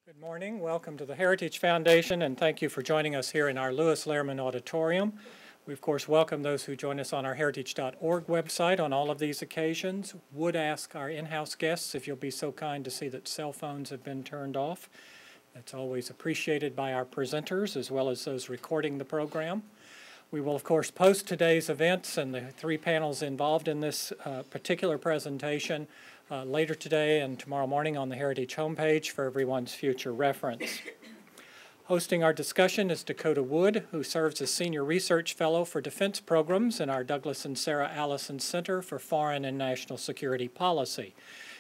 Good morning. Welcome to the Heritage Foundation, and thank you for joining us here in our Lewis Lehrman Auditorium. We, of course, welcome those who join us on our heritage.org website on all of these occasions. Would ask our in-house guests if you'll be so kind to see that cell phones have been turned off. That's always appreciated by our presenters as well as those recording the program. We will, of course, post today's events and the three panels involved in this particular presentation later today and tomorrow morning on the Heritage homepage for everyone's future reference. Hosting our discussion is Dakota Wood, who serves as Senior Research Fellow for Defense Programs in our Douglas and Sarah Allison Center for Foreign and National Security Policy.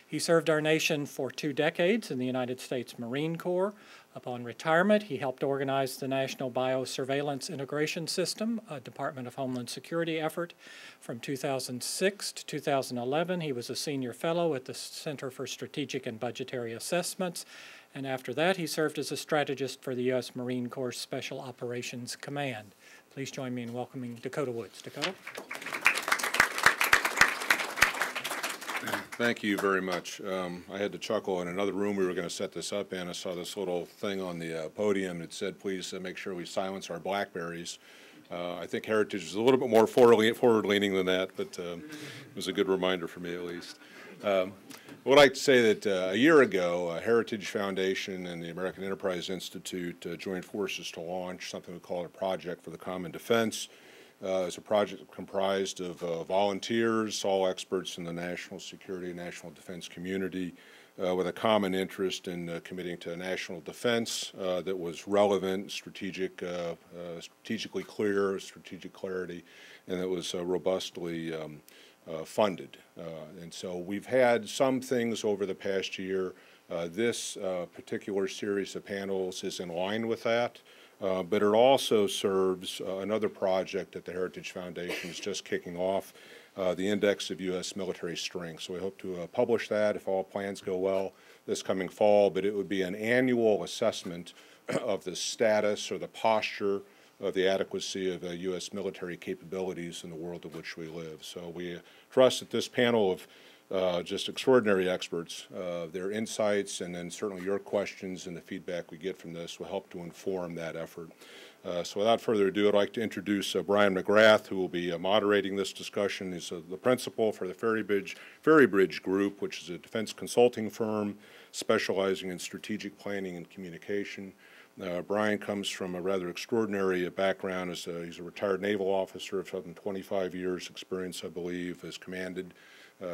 He served our nation for 2 decades in the United States Marine Corps. Upon retirement, he helped organize the National Biosurveillance Integration System, a Department of Homeland Security effort. From 2006 to 2011, he was a senior fellow at the Center for Strategic and Budgetary Assessments, and after that, he served as a strategist for the U.S. Marine Corps Special Operations Command. Please join me in welcoming Dakota Woods. Dakota? Thank you very much. I had to chuckle. In another room we were going to set this up in, I saw this little thing on the podium that said, please make sure we silence our BlackBerries. I think Heritage is a little bit more forward-leaning than that, but it was a good reminder for me at least. I would like to say that a year ago, Heritage Foundation and the American Enterprise Institute joined forces to launch something we call a Project for the Common Defense. It's a project comprised of volunteers, all experts in the national security and national defense community, with a common interest in committing to national defense that was relevant, strategically clear, strategic clarity, and that was robustly funded. And so we've had some things over the past year. This particular series of panels is in line with that. But it also serves another project that the Heritage Foundation is just kicking off, the Index of U.S. Military Strength. So we hope to publish that, if all plans go well, this coming fall. But it would be an annual assessment of the status or the posture of the adequacy of U.S. military capabilities in the world in which we live. So we trust that this panel of just extraordinary experts, their insights, and then certainly your questions and the feedback we get from this will help to inform that effort. So without further ado, I'd like to introduce Brian Mcgrath, who will be moderating this discussion. He's the principal for the Ferry Bridge Group, which is a defense consulting firm specializing in strategic planning and communication. Brian comes from a rather extraordinary background. He's a retired naval officer of 25 years experience, I believe, has commanded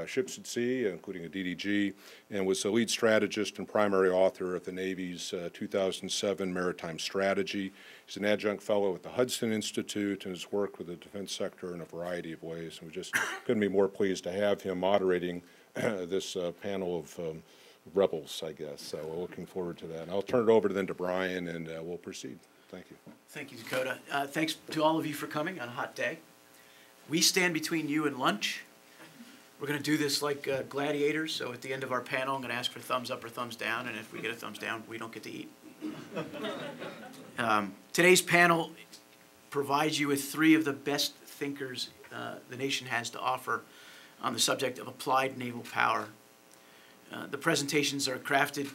ships at sea, including a DDG, and was the lead strategist and primary author of the Navy's 2007 Maritime Strategy. He's an adjunct fellow at the Hudson Institute and has worked with the defense sector in a variety of ways. And we just couldn't be more pleased to have him moderating this panel of rebels, I guess. So we're looking forward to that. And I'll turn it over then to Brian, and we'll proceed. Thank you. Thank you, Dakota. Thanks to all of you for coming on a hot day. We stand between you and lunch. We're going to do this like gladiators, so at the end of our panel, I'm going to ask for thumbs up or thumbs down, and if we get a thumbs down, we don't get to eat. Today's panel provides you with 3 of the best thinkers the nation has to offer on the subject of applied naval power. The presentations are crafted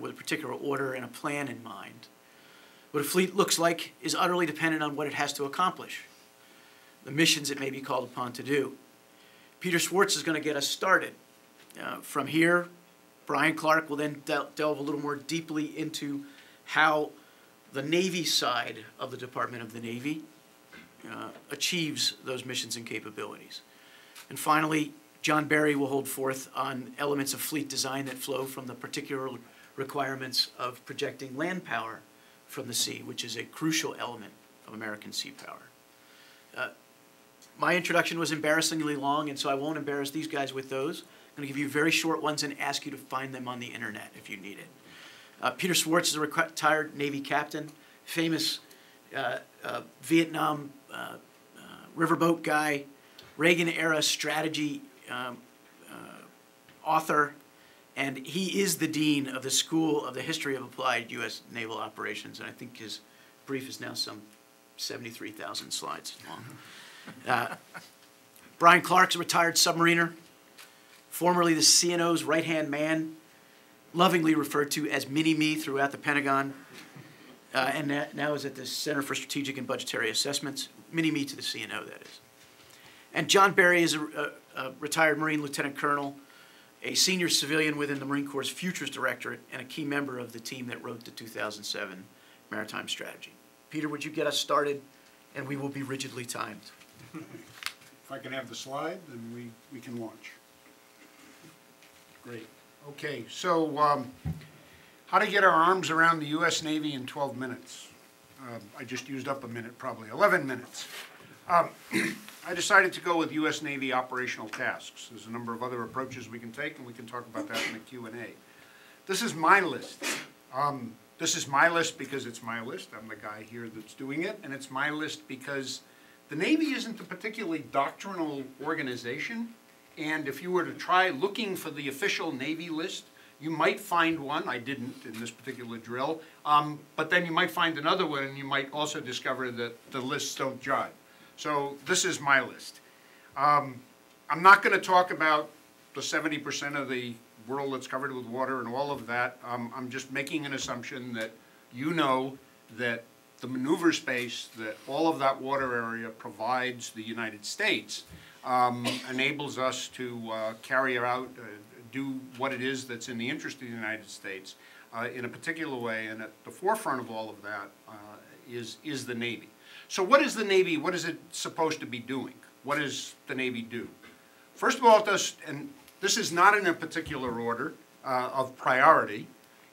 with a particular order and a plan in mind. What a fleet looks like is utterly dependent on what it has to accomplish, the missions it may be called upon to do. Peter Swartz is going to get us started. From here, Brian Clark will then delve a little more deeply into how the Navy side of the Department of the Navy achieves those missions and capabilities. And finally, John Barry will hold forth on elements of fleet design that flow from the particular requirements of projecting land power from the sea, which is a crucial element of American sea power. My introduction was embarrassingly long, and so I won't embarrass these guys with those. I'm going to give you very short ones and ask you to find them on the internet if you need it. Peter Swartz is a retired Navy captain, famous Vietnam riverboat guy, Reagan-era strategy author, and he is the dean of the School of the History of Applied U.S. Naval Operations, and I think his brief is now some 73,000 slides long. Brian Clark's a retired submariner, formerly the CNO's right-hand man, lovingly referred to as Mini-Me throughout the Pentagon, and now is at the Center for Strategic and Budgetary Assessments. Mini-Me to the CNO, that is. And John Berry is a retired Marine Lieutenant Colonel, a senior civilian within the Marine Corps' Futures Directorate, and a key member of the team that wrote the 2007 Maritime Strategy. Peter, would you get us started? And we will be rigidly timed. If I can have the slide, then we can launch. Great. Okay, so how to get our arms around the U.S. Navy in 12 minutes. I just used up a minute, probably 11 minutes. I decided to go with U.S. Navy operational tasks. There's a number of other approaches we can take, and we can talk about that in the Q&A. This is my list. This is my list because it's my list. I'm the guy here that's doing it, and it's my list because the Navy isn't a particularly doctrinal organization, and if you were to try looking for the official Navy list, you might find one. I didn't in this particular drill, but then you might find another one, and you might also discover that the lists don't jive. So this is my list. I'm not going to talk about the 70% of the world that's covered with water and all of that. I'm just making an assumption that you know that the maneuver space that all of that water area provides the United States enables us to carry out, do what it is that's in the interest of the United States in a particular way, and at the forefront of all of that is the Navy. So what is the Navy, what is it supposed to be doing? What does the Navy do? First of all, it does, and this is not in a particular order of priority.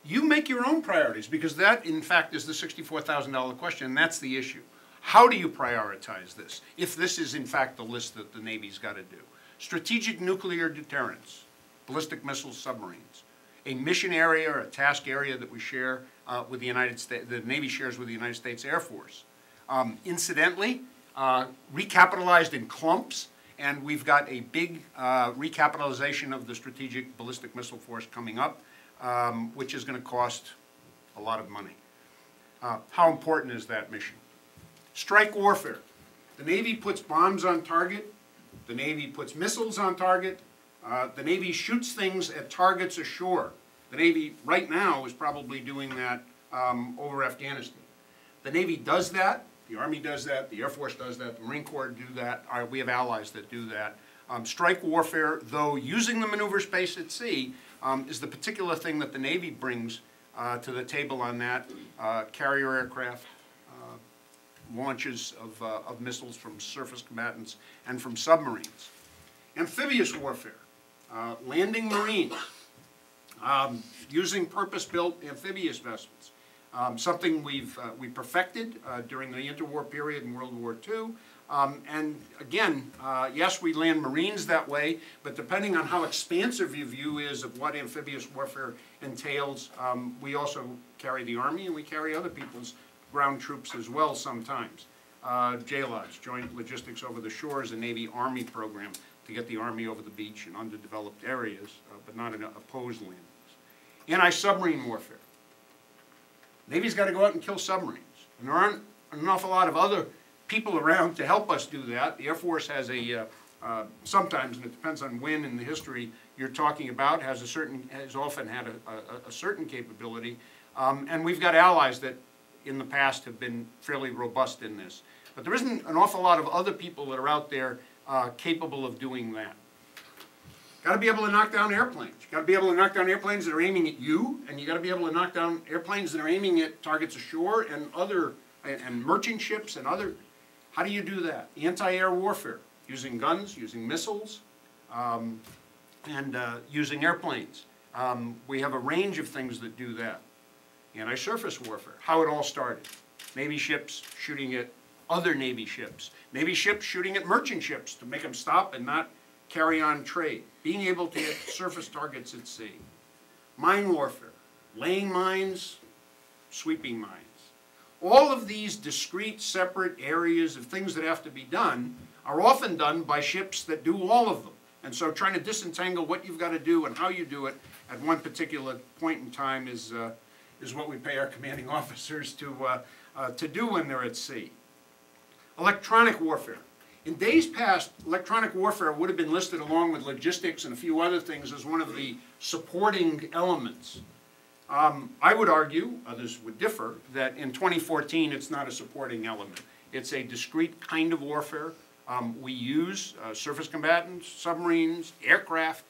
You make your own priorities, because that, in fact, is the $64,000 question, and that's the issue. How do you prioritize this, if this is, in fact, the list that the Navy's got to do? Strategic nuclear deterrence, ballistic missiles, submarines, a mission area or a task area that we share with the United States, the Navy shares with the United States Air Force. Incidentally, recapitalized in clumps, and we've got a big recapitalization of the Strategic Ballistic Missile Force coming up, which is going to cost a lot of money. How important is that mission? Strike warfare. The Navy puts bombs on target. The Navy puts missiles on target. The Navy shoots things at targets ashore. The Navy right now is probably doing that over Afghanistan. The Navy does that. The Army does that. The Air Force does that. The Marine Corps do that. We have allies that do that. Strike warfare, though using the maneuver space at sea, is the particular thing that the Navy brings to the table on that. Carrier aircraft, launches of missiles from surface combatants and from submarines. Amphibious warfare, landing marines, using purpose-built amphibious vessels. Something we perfected during the interwar period in World War II. And again, yes, we land Marines that way, but depending on how expansive your view is of what amphibious warfare entails, we also carry the Army and we carry other people's ground troops as well sometimes. JLOTS, Joint Logistics Over the Shore, is a Navy-Army program to get the Army over the beach in underdeveloped areas, but not in opposed landings. Anti-submarine warfare. Navy's got to go out and kill submarines. And there aren't an awful lot of other people around to help us do that. The Air Force has a, sometimes, and it depends on when in the history you're talking about, has often had a certain capability. And we've got allies that in the past have been fairly robust in this. But there isn't an awful lot of other people that are out there capable of doing that. Got to be able to knock down airplanes. You got to be able to knock down airplanes that are aiming at you, and you got to be able to knock down airplanes that are aiming at targets ashore and other and merchant ships and other. How do you do that? Anti-air warfare, using guns, using missiles, and using airplanes. We have a range of things that do that. Anti-surface warfare, how it all started. Navy ships shooting at other Navy ships. Navy ships shooting at merchant ships to make them stop and not carry on trade. Being able to hit surface targets at sea. Mine warfare, laying mines, sweeping mines. All of these discrete, separate areas of things that have to be done are often done by ships that do all of them. And so trying to disentangle what you've got to do and how you do it at one particular point in time is what we pay our commanding officers to do when they're at sea. Electronic warfare. In days past, electronic warfare would have been listed along with logistics and a few other things as one of the supporting elements I would argue, others would differ, that in 2014 it's not a supporting element. It's a discrete kind of warfare. We use surface combatants, submarines, aircraft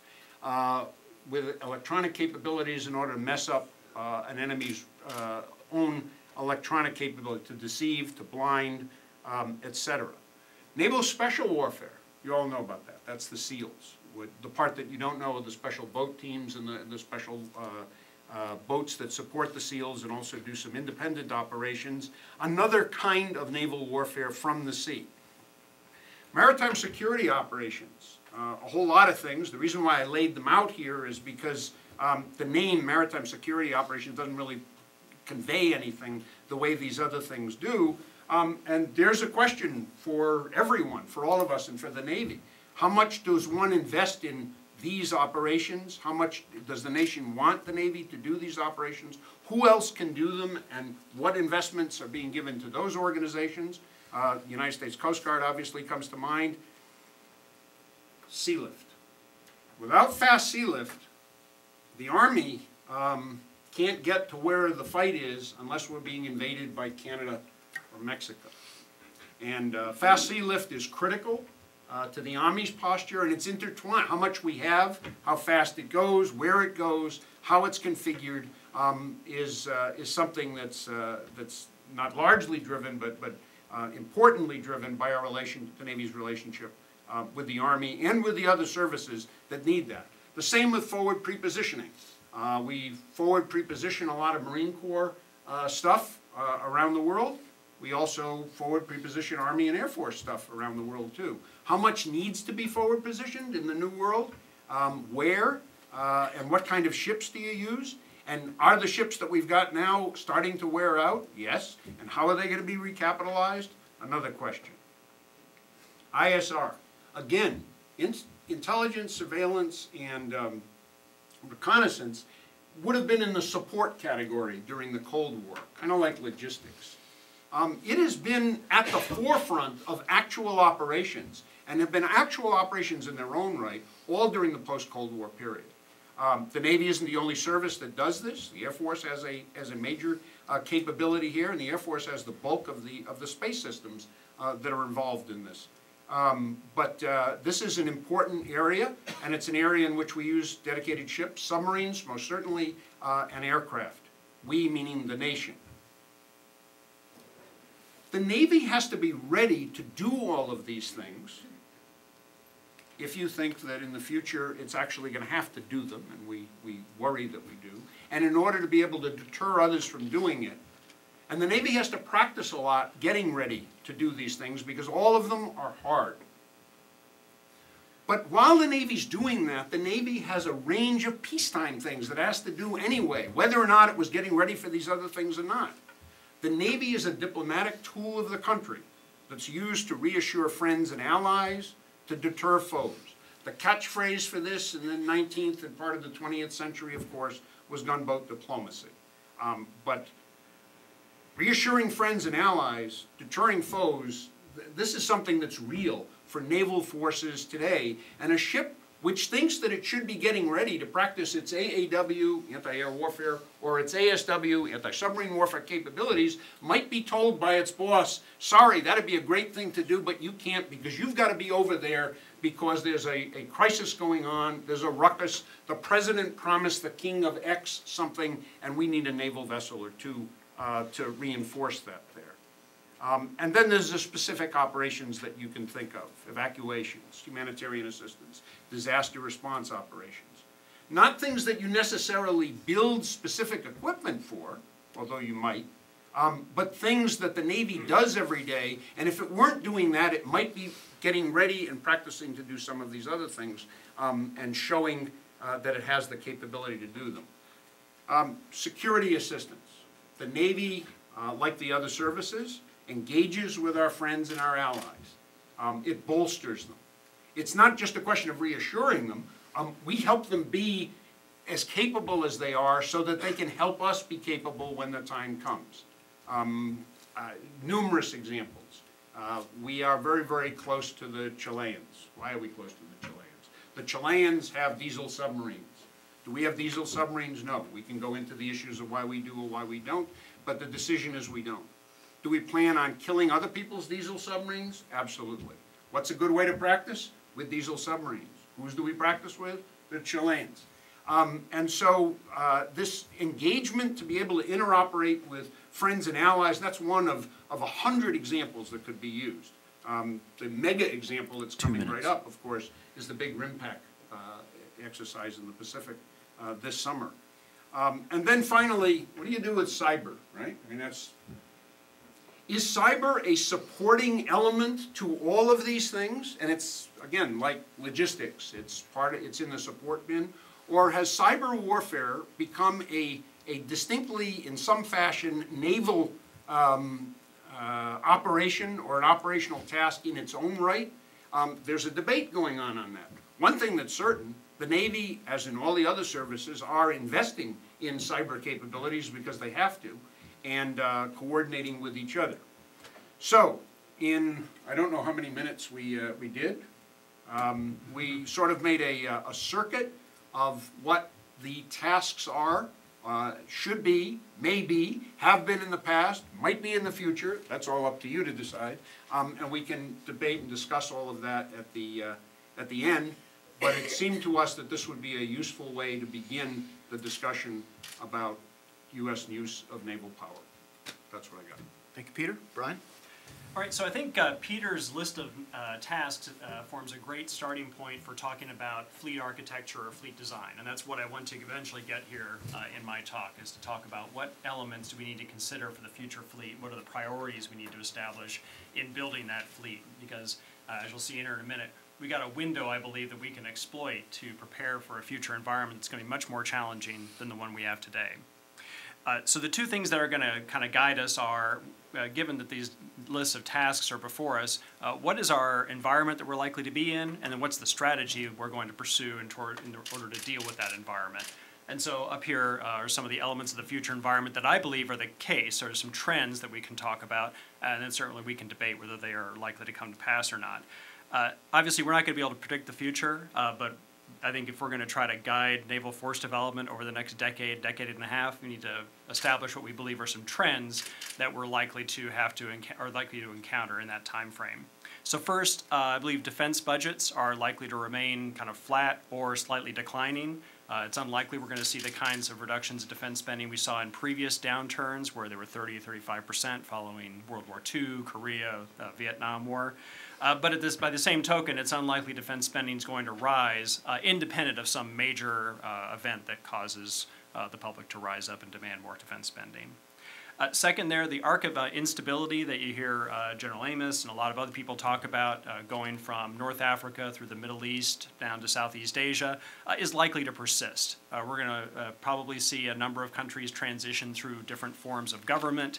with electronic capabilities in order to mess up an enemy's own electronic capability, to deceive, to blind, etc. Naval special warfare, you all know about that. That's the SEALs. The part that you don't know are the special boat teams and the special boats that support the SEALs and also do some independent operations. Another kind of naval warfare from the sea. Maritime security operations, a whole lot of things. The reason why I laid them out here is because the name maritime security operations doesn't really convey anything the way these other things do. And there's a question for everyone, for all of us and for the Navy. How much does one invest in these operations? How much does the nation want the Navy to do these operations? Who else can do them, and what investments are being given to those organizations? The United States Coast Guard obviously comes to mind. Sea lift. Without fast sea lift, the Army can't get to where the fight is unless we're being invaded by Canada or Mexico. And fast sea lift is critical to the Army's posture, and it's intertwined. How much we have, how fast it goes, where it goes, how it's configured is something that's not largely driven, but importantly driven by the Navy's relationship with the Army and with the other services that need that. The same with forward prepositioning. We forward preposition a lot of Marine Corps stuff around the world. We also forward preposition Army and Air Force stuff around the world too. How much needs to be forward positioned in the new world? Where? And what kind of ships do you use? And are the ships that we've got now starting to wear out? Yes. And how are they going to be recapitalized? Another question. ISR. Again, intelligence, surveillance, and reconnaissance would have been in the support category during the Cold War, kind of like logistics. It has been at the forefront of actual operations, and have been actual operations in their own right all during the post-Cold War period. The Navy isn't the only service that does this. The Air Force has a major capability here, and the Air Force has the bulk of the space systems that are involved in this. But this is an important area, and it's an area in which we use dedicated ships, submarines, most certainly, and aircraft. We meaning the nation. The Navy has to be ready to do all of these things if you think that in the future it's actually going to have to do them, and we worry that we do, and in order to be able to deter others from doing it. And the Navy has to practice a lot getting ready to do these things because all of them are hard. But while the Navy's doing that, the Navy has a range of peacetime things that it has to do anyway, whether or not it was getting ready for these other things or not. The Navy is a diplomatic tool of the country that's used to reassure friends and allies, to deter foes. The catchphrase for this in the 19th and part of the 20th century, of course, was gunboat diplomacy. But reassuring friends and allies, deterring foes, this is something that's real for naval forces today. And a ship which thinks that it should be getting ready to practice its AAW, anti-air warfare, or its ASW, anti-submarine warfare capabilities, might be told by its boss, sorry, that'd be a great thing to do, but you can't because you've got to be over there because there's a crisis going on, there's a ruckus, the president promised the king of X something, and we need a naval vessel or two to reinforce that there. And then there's the specific operations that you can think of, evacuations, humanitarian assistance, disaster response operations. Not things that you necessarily build specific equipment for, although you might, but things that the Navy does every day, and if it weren't doing that, it might be getting ready and practicing to do some of these other things and showing that it has the capability to do them. Security assistance. The Navy, like the other services, engages with our friends and our allies. It bolsters them. It's not just a question of reassuring them. We help them be as capable as they are so that they can help us be capable when the time comes. Numerous examples. We are very, very close to the Chileans. Why are we close to the Chileans? The Chileans have diesel submarines. Do we have diesel submarines? No. We can go into the issues of why we do or why we don't, but the decision is we don't. Do we plan on killing other people's diesel submarines? Absolutely. What's a good way to practice? With diesel submarines. Whose do we practice with? The Chileans. And so this engagement to be able to interoperate with friends and allies, that's one of 100 examples that could be used. The mega example that's coming right up, of course, is the big RIMPAC exercise in the Pacific this summer. And then finally, what do you do with cyber, right? I mean, is cyber a supporting element to all of these things? And it's, again, like logistics. It's in the support bin. Or has cyber warfare become a distinctly, in some fashion, naval operation or an operational task in its own right? There's a debate going on that. One thing that's certain, the Navy, as in all the other services, are investing in cyber capabilities because they have to, and coordinating with each other. So, in, I don't know how many minutes we did, we sort of made a circuit of what the tasks are, should be, may be, have been in the past, might be in the future. That's all up to you to decide. And we can debate and discuss all of that at the end. But it seemed to us that this would be a useful way to begin the discussion about U.S. use of naval power. That's what I got. Thank you, Peter. Brian? All right, so I think Peter's list of tasks forms a great starting point for talking about fleet architecture or fleet design, and that's what I want to eventually get here in my talk, is to talk about what elements do we need to consider for the future fleet, what are the priorities we need to establish in building that fleet, because as you'll see in here in a minute, we got a window, I believe, that we can exploit to prepare for a future environment that's going to be much more challenging than the one we have today. So the two things that are going to kind of guide us are, given that these lists of tasks are before us, what is our environment that we're likely to be in, and then what's the strategy we're going to pursue in order to deal with that environment. And so up here are some of the elements of the future environment that I believe are the case, or some trends that we can talk about, and then certainly we can debate whether they are likely to come to pass or not. Obviously, we're not going to be able to predict the future, but I think if we're going to try to guide naval force development over the next decade and a half, we need to establish what we believe are some trends that we're likely to encounter in that time frame. So first, I believe defense budgets are likely to remain kind of flat or slightly declining. It's unlikely we're going to see the kinds of reductions in defense spending we saw in previous downturns, where they were 30 to 35% following World War II, Korea, Vietnam War. But by the same token, it's unlikely defense spending is going to rise independent of some major event that causes the public to rise up and demand more defense spending. Second there, the arc of instability that you hear General Amos and a lot of other people talk about, going from North Africa through the Middle East down to Southeast Asia, is likely to persist. We're going to probably see a number of countries transition through different forms of government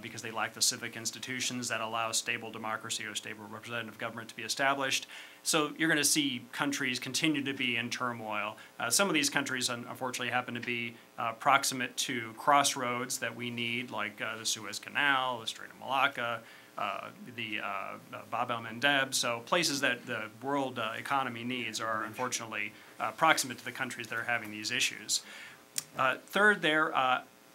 because they lack the civic institutions that allow stable democracy or stable representative government to be established. So you're going to see countries continue to be in turmoil. Some of these countries, unfortunately, happen to be proximate to crossroads that we need, like the Suez Canal, the Strait of Malacca, the Bab el-Mandeb. So places that the world economy needs are, unfortunately, proximate to the countries that are having these issues. Third there,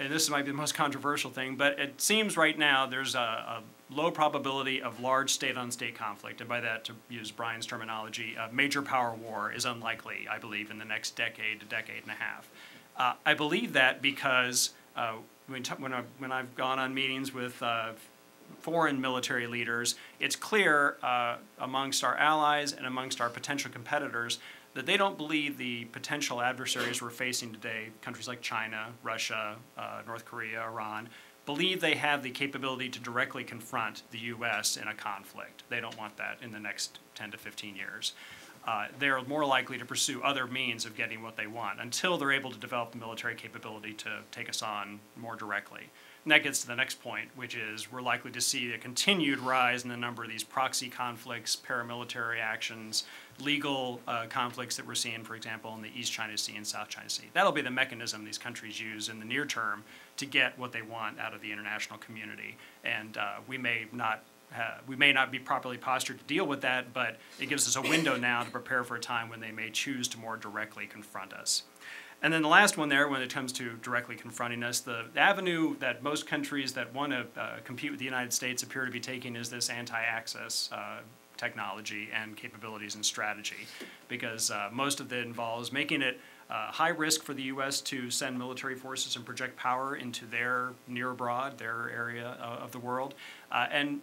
and this might be the most controversial thing, but it seems right now there's a low probability of large state-on-state conflict, and by that, to use Brian's terminology, a major power war is unlikely, I believe, in the next decade to decade and a half. I believe that because when I've gone on meetings with foreign military leaders, it's clear amongst our allies and amongst our potential competitors that they don't believe the potential adversaries we're facing today, countries like China, Russia, North Korea, Iran, believe they have the capability to directly confront the U.S. in a conflict. They don't want that in the next 10 to 15 years. They're more likely to pursue other means of getting what they want until they're able to develop the military capability to take us on more directly. And that gets to the next point, which is we're likely to see a continued rise in the number of these proxy conflicts, paramilitary actions, legal conflicts that we're seeing, for example, in the East China Sea and South China Sea. That'll be the mechanism these countries use in the near term to get what they want out of the international community. And we may not be properly postured to deal with that, but it gives us a window now to prepare for a time when they may choose to more directly confront us. And then the last one there, when it comes to directly confronting us, the avenue that most countries that want to compete with the United States appear to be taking is this anti-access technology and capabilities and strategy, because most of it involves making it high risk for the U.S. to send military forces and project power into their near abroad, their area of the world, and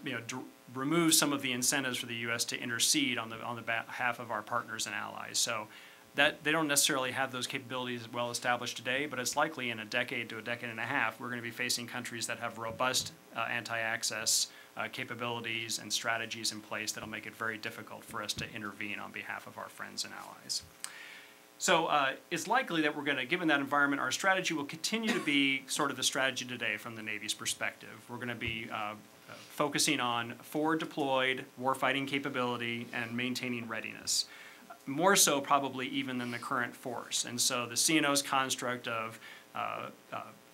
remove some of the incentives for the U.S. to intercede on the behalf of our partners and allies. So that they don't necessarily have those capabilities well established today, but it's likely in a decade to a decade and a half we're going to be facing countries that have robust anti-access capabilities and strategies in place that'll make it very difficult for us to intervene on behalf of our friends and allies. So it's likely that we're going to, given that environment, our strategy will continue to be sort of the strategy today from the Navy's perspective. We're going to be focusing on forward deployed warfighting capability and maintaining readiness. More so probably even than the current force. And so the CNO's construct of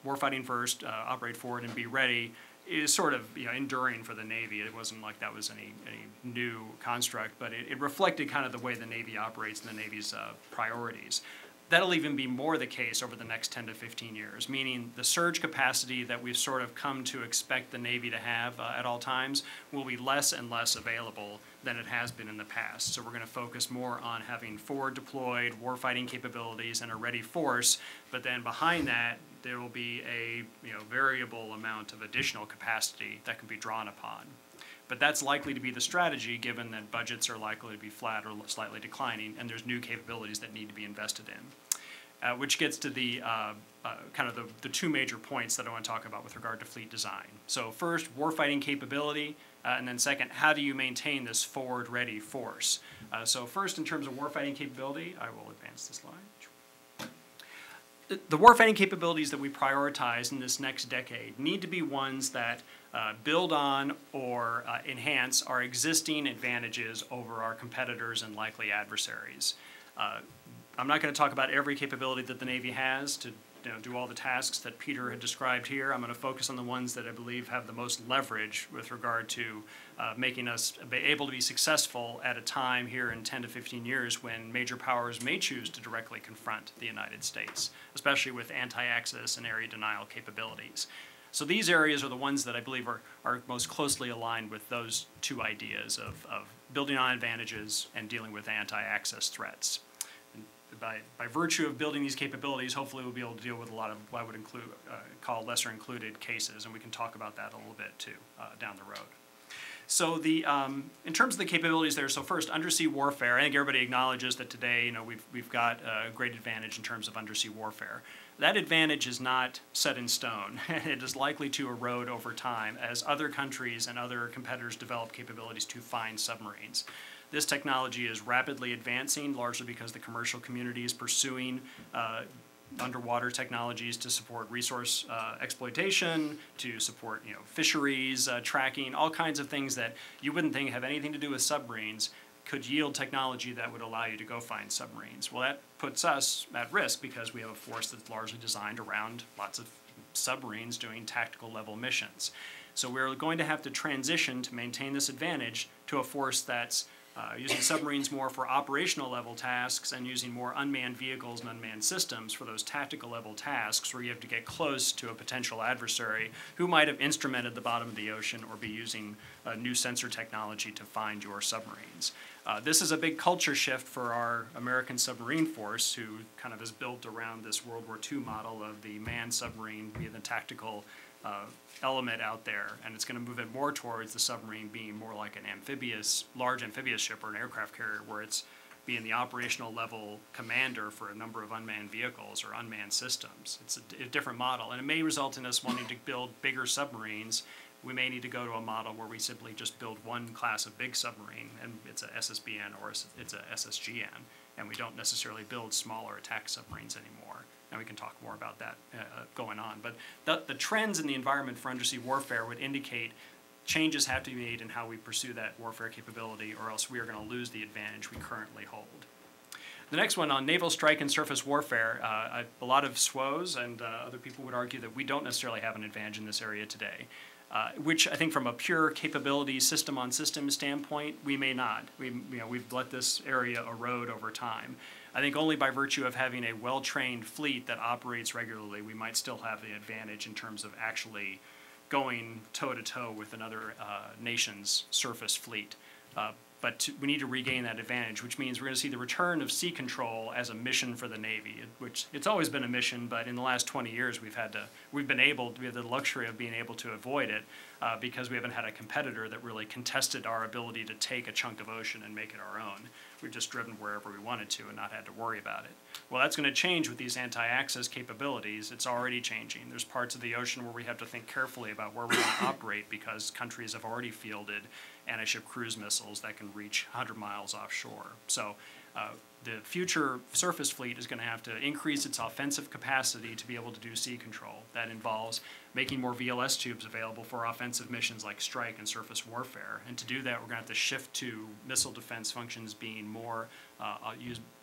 warfighting first, operate forward, and be ready is sort of enduring for the Navy. It wasn't like that was any new construct, but it reflected kind of the way the Navy operates and the Navy's priorities. That'll even be more the case over the next 10 to 15 years, meaning the surge capacity that we've sort of come to expect the Navy to have at all times will be less and less available than it has been in the past. So we're going to focus more on having forward deployed warfighting capabilities and a ready force, but then behind that there will be a variable amount of additional capacity that can be drawn upon. But that's likely to be the strategy given that budgets are likely to be flat or slightly declining and there's new capabilities that need to be invested in. Which gets to the kind of the two major points that I want to talk about with regard to fleet design. So first, warfighting capability, and then second, how do you maintain this forward-ready force? So first, in terms of warfighting capability, I will advance the slide. The warfighting capabilities that we prioritize in this next decade need to be ones that build on or enhance our existing advantages over our competitors and likely adversaries. I'm not going to talk about every capability that the Navy has to do all the tasks that Peter had described here. I'm going to focus on the ones that I believe have the most leverage with regard to making us be able to be successful at a time here in 10 to 15 years when major powers may choose to directly confront the United States, especially with anti-access and area denial capabilities. So these areas are the ones that I believe are most closely aligned with those two ideas of building on advantages and dealing with anti-access threats. By virtue of building these capabilities, hopefully we'll be able to deal with a lot of what I would call lesser included cases, and we can talk about that a little bit too down the road. So in terms of the capabilities there, so first, undersea warfare. I think everybody acknowledges that today we've got a great advantage in terms of undersea warfare. That advantage is not set in stone. It is likely to erode over time as other countries and other competitors develop capabilities to find submarines. This technology is rapidly advancing, largely because the commercial community is pursuing underwater technologies to support resource exploitation, to support fisheries tracking, all kinds of things that you wouldn't think have anything to do with submarines could yield technology that would allow you to go find submarines. Well, that puts us at risk because we have a force that's largely designed around lots of submarines doing tactical level missions. So we're going to have to transition to maintain this advantage to a force that's using submarines more for operational level tasks and using more unmanned vehicles and unmanned systems for those tactical level tasks where you have to get close to a potential adversary who might have instrumented the bottom of the ocean or be using new sensor technology to find your submarines. This is a big culture shift for our American submarine force, who kind of is built around this World War II model of the manned submarine being the tactical element out there, and it's going to move it more towards the submarine being more like an large amphibious ship or an aircraft carrier, where it's being the operational level commander for a number of unmanned vehicles or unmanned systems. It's a different model, and it may result in us wanting to build bigger submarines. We may need to go to a model where we simply just build one class of big submarine, and it's a SSBN or it's a SSGN, and we don't necessarily build smaller attack submarines anymore. And we can talk more about that going on. But the trends in the environment for undersea warfare would indicate changes have to be made in how we pursue that warfare capability, or else we are going to lose the advantage we currently hold. The next one on naval strike and surface warfare, a lot of SWOs and other people would argue that we don't necessarily have an advantage in this area today. Which I think from a pure capability system-on-system standpoint, we may not. We've let this area erode over time. I think only by virtue of having a well-trained fleet that operates regularly, we might still have the advantage in terms of actually going toe-to-toe with another nation's surface fleet. But we need to regain that advantage, which means we're going to see the return of sea control as a mission for the Navy, which it's always been a mission, but in the last 20 years we have the luxury of being able to avoid it because we haven't had a competitor that really contested our ability to take a chunk of ocean and make it our own. We've just driven wherever we wanted to and not had to worry about it. Well, that's going to change with these anti-access capabilities. It's already changing. There's parts of the ocean where we have to think carefully about where we want to operate because countries have already fielded anti-ship cruise missiles that can reach 100 miles offshore. So the future surface fleet is going to have to increase its offensive capacity to be able to do sea control. That involves making more VLS tubes available for offensive missions like strike and surface warfare. And to do that, we're going to have to shift to missile defense functions being more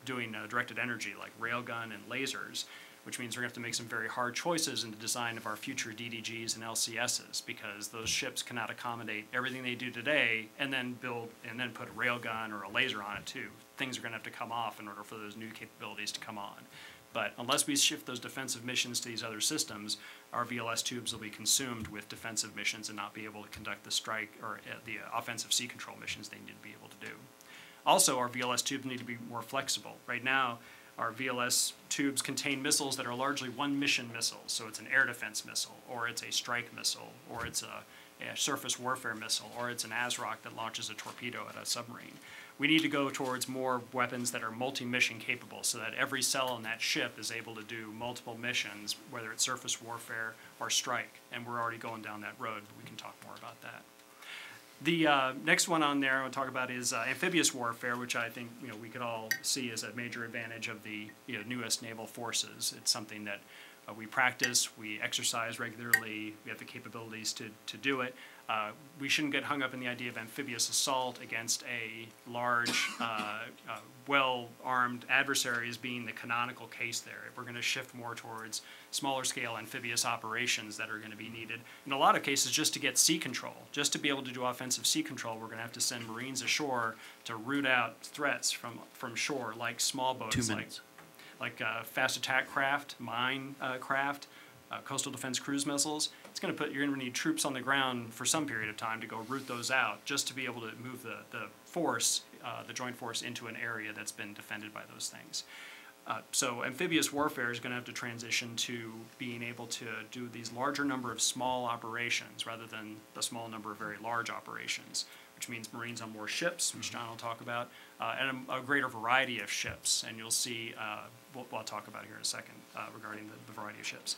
doing directed energy like railgun and lasers, which means we're going to have to make some very hard choices in the design of our future DDGs and LCSs because those ships cannot accommodate everything they do today and then put a railgun or a laser on it too. Things are going to have to come off in order for those new capabilities to come on. But unless we shift those defensive missions to these other systems, our VLS tubes will be consumed with defensive missions and not be able to conduct the strike or the offensive sea control missions they need to be able to do. Also, our VLS tubes need to be more flexible. Right now, our VLS tubes contain missiles that are largely one-mission missiles. So it's an air defense missile, or it's a strike missile, or it's a surface warfare missile, or it's an ASROC that launches a torpedo at a submarine. We need to go towards more weapons that are multi-mission capable so that every cell on that ship is able to do multiple missions, whether it's surface warfare or strike. And we're already going down that road, but we can talk more about that. The next one on there I want to talk about is amphibious warfare, which I think we could all see as a major advantage of the newest naval forces. It's something that we practice, we exercise regularly, we have the capabilities to do it. We shouldn't get hung up in the idea of amphibious assault against a large, well-armed adversary as being the canonical case there. We're going to shift more towards smaller scale amphibious operations that are going to be needed. In a lot of cases, just to get sea control, just to be able to do offensive sea control, we're going to have to send Marines ashore to root out threats from shore, like small boats, 2 minutes. like fast attack craft, mine craft, coastal defense cruise missiles. You're going to need troops on the ground for some period of time to go root those out, just to be able to move the force, the joint force, into an area that's been defended by those things. So amphibious warfare is going to have to transition to being able to do these larger number of small operations rather than the small number of very large operations, which means Marines on more ships, which John will talk about, and a greater variety of ships. And you'll see, I'll talk about here in a second regarding the variety of ships.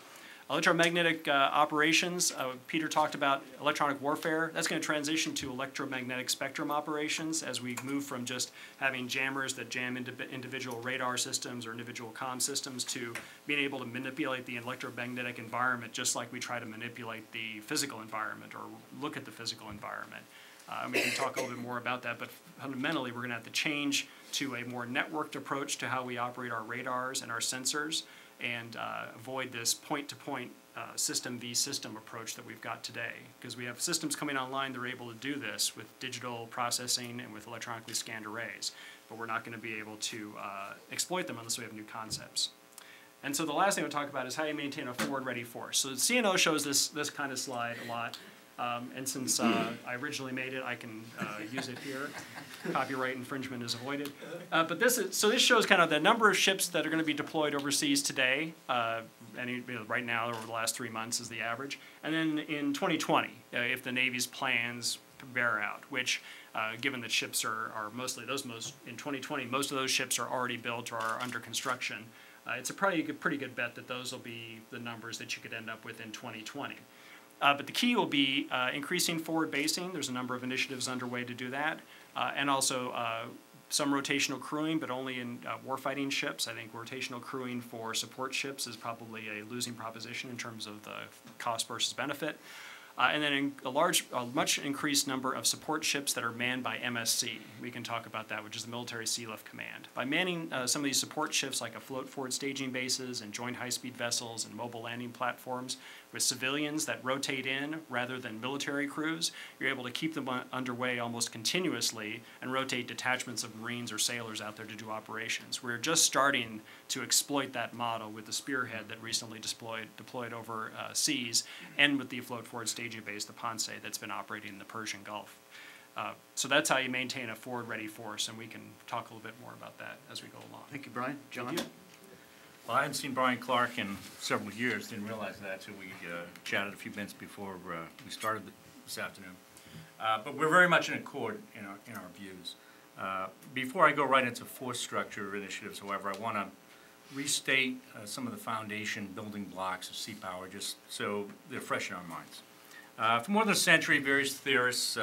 Electromagnetic operations, Peter talked about electronic warfare. That's going to transition to electromagnetic spectrum operations as we move from just having jammers that jam into individual radar systems or individual comm systems to being able to manipulate the electromagnetic environment just like we try to manipulate the physical environment or look at the physical environment. We can talk a little bit more about that, but fundamentally we're going to have to change to a more networked approach to how we operate our radars and our sensors, and avoid this point-to-point system v system approach that we've got today. Because we have systems coming online that are able to do this with digital processing and with electronically scanned arrays, but we're not going to be able to exploit them unless we have new concepts. And so the last thing we'll talk about is how you maintain a forward-ready force. So the CNO shows this kind of slide a lot. And since I originally made it, I can use it here. Copyright infringement is avoided. But this shows kind of the number of ships that are going to be deployed overseas today. Right now, over the last 3 months is the average. And then in 2020, if the Navy's plans bear out, which given that ships are mostly in 2020, most of those ships are already built or are under construction. It's probably a pretty good bet that those will be the numbers that you could end up with in 2020. But the key will be increasing forward basing. There's a number of initiatives underway to do that. And also some rotational crewing, but only in warfighting ships. I think rotational crewing for support ships is probably a losing proposition in terms of the cost versus benefit. and then a much increased number of support ships that are manned by MSC. We can talk about that, which is the Military Sea Lift Command. By manning some of these support ships like float forward staging bases and joint high-speed vessels and mobile landing platforms with civilians that rotate in rather than military crews, you're able to keep them underway almost continuously and rotate detachments of Marines or sailors out there to do operations. We're just starting to exploit that model with the Spearhead that recently deployed over seas, and with the float forward staging base, the Ponce, that's been operating in the Persian Gulf. So that's how you maintain a forward-ready force, and we can talk a little bit more about that as we go along. Thank you, Brian. John? Thank you. Well, I hadn't seen Brian Clark in several years, didn't realize that until we chatted a few minutes before we started this afternoon. But we're very much in accord in our views. Before I go right into force structure initiatives, however, I want to restate some of the foundation building blocks of sea power, just so they're fresh in our minds. For more than a century, various theorists,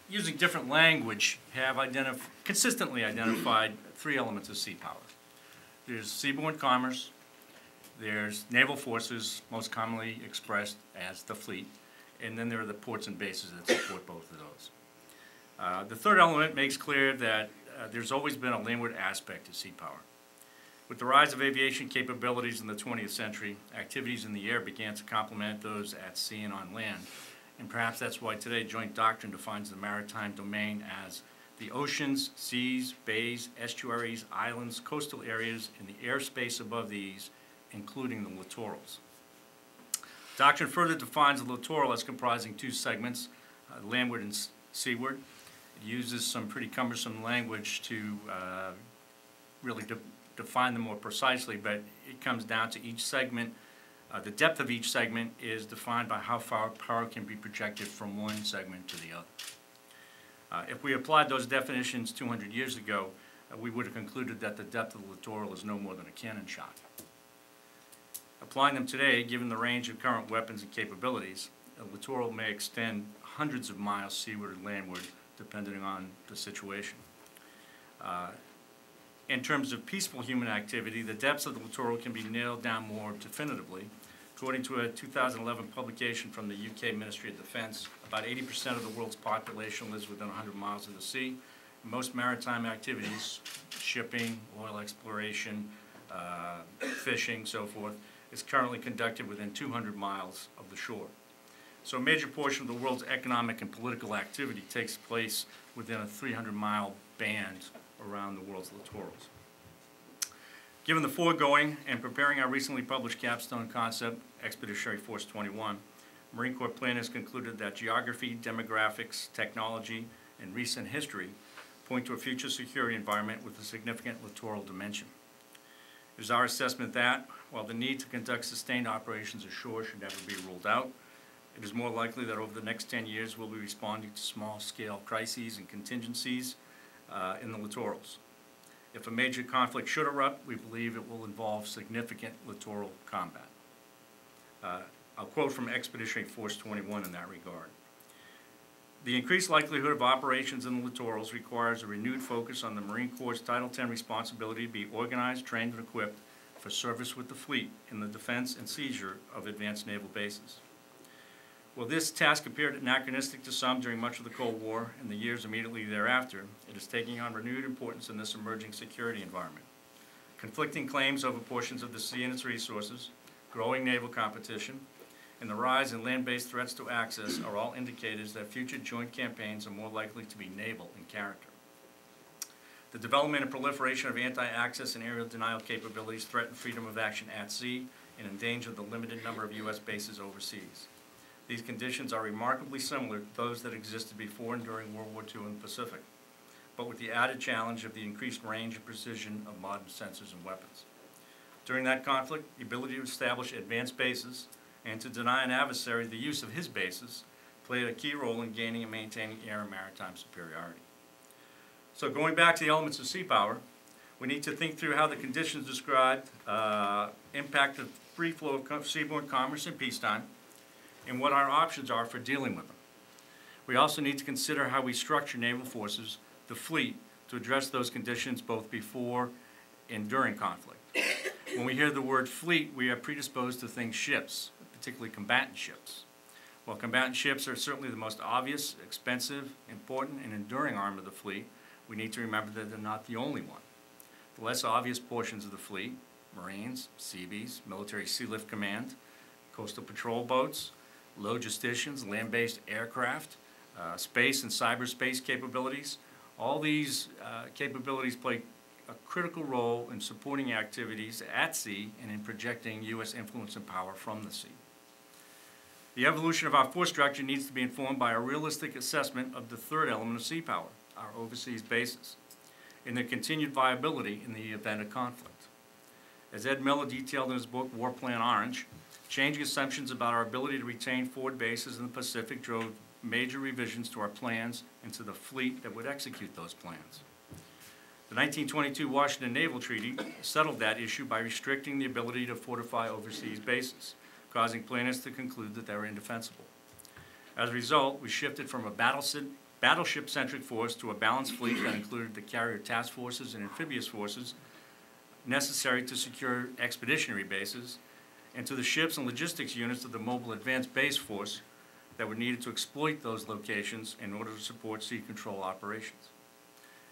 using different language, have consistently identified three elements of sea power. There's seaborne commerce, there's naval forces, most commonly expressed as the fleet, and then there are the ports and bases that support both of those. The third element makes clear that there's always been a landward aspect to sea power. With the rise of aviation capabilities in the 20th century, activities in the air began to complement those at sea and on land, and perhaps that's why today joint doctrine defines the maritime domain as the oceans, seas, bays, estuaries, islands, coastal areas, and the airspace above these, including the littorals. Doctrine further defines the littoral as comprising two segments, landward and seaward. It uses some pretty cumbersome language to really define them more precisely, but it comes down to each segment. The depth of each segment is defined by how far power can be projected from one segment to the other. If we applied those definitions 200 years ago, we would have concluded that the depth of the littoral is no more than a cannon shot. Applying them today, given the range of current weapons and capabilities, the littoral may extend hundreds of miles seaward and landward, depending on the situation. In terms of peaceful human activity, the depths of the littoral can be nailed down more definitively. According to a 2011 publication from the UK Ministry of Defense, about 80% of the world's population lives within 100 miles of the sea. Most maritime activities, shipping, oil exploration, fishing, so forth, is currently conducted within 200 miles of the shore. So a major portion of the world's economic and political activity takes place within a 300-mile band around the world's littorals. Given the foregoing and preparing our recently published capstone concept, Expeditionary Force 21, Marine Corps planners concluded that geography, demographics, technology, and recent history point to a future security environment with a significant littoral dimension. It is our assessment that, while the need to conduct sustained operations ashore should never be ruled out, it is more likely that over the next 10 years we'll be responding to small-scale crises and contingencies in the littorals. If a major conflict should erupt, we believe it will involve significant littoral combat. I'll quote from Expeditionary Force 21 in that regard. The increased likelihood of operations in the littorals requires a renewed focus on the Marine Corps' Title X responsibility to be organized, trained, and equipped for service with the fleet in the defense and seizure of advanced naval bases. While this task appeared anachronistic to some during much of the Cold War and the years immediately thereafter, it is taking on renewed importance in this emerging security environment. Conflicting claims over portions of the sea and its resources, growing naval competition, and the rise in land-based threats to access are all indicators that future joint campaigns are more likely to be naval in character. The development and proliferation of anti-access and aerial denial capabilities threaten freedom of action at sea and endanger the limited number of U.S. bases overseas. These conditions are remarkably similar to those that existed before and during World War II in the Pacific, but with the added challenge of the increased range and precision of modern sensors and weapons. During that conflict, the ability to establish advanced bases and to deny an adversary the use of his bases played a key role in gaining and maintaining air and maritime superiority. So going back to the elements of sea power, we need to think through how the conditions described impact the free flow of seaborne commerce in peacetime, and what our options are for dealing with them. We also need to consider how we structure naval forces, the fleet, to address those conditions both before and during conflict. When we hear the word fleet, we are predisposed to think ships, particularly combatant ships. While combatant ships are certainly the most obvious, expensive, important, and enduring arm of the fleet, we need to remember that they're not the only one. The less obvious portions of the fleet, Marines, Seabees, Military Sealift Command, coastal patrol boats, logisticians, land-based aircraft, space and cyberspace capabilities, all these capabilities play a critical role in supporting activities at sea and in projecting U.S. influence and power from the sea. The evolution of our force structure needs to be informed by a realistic assessment of the third element of sea power, our overseas bases, and their continued viability in the event of conflict. As Ed Miller detailed in his book, War Plan Orange, changing assumptions about our ability to retain forward bases in the Pacific drove major revisions to our plans and to the fleet that would execute those plans. The 1922 Washington Naval Treaty settled that issue by restricting the ability to fortify overseas bases, causing planners to conclude that they were indefensible. As a result, we shifted from a battleship-centric force to a balanced fleet that included the carrier task forces and amphibious forces necessary to secure expeditionary bases, and to the ships and logistics units of the Mobile Advanced Base Force that were needed to exploit those locations in order to support sea control operations.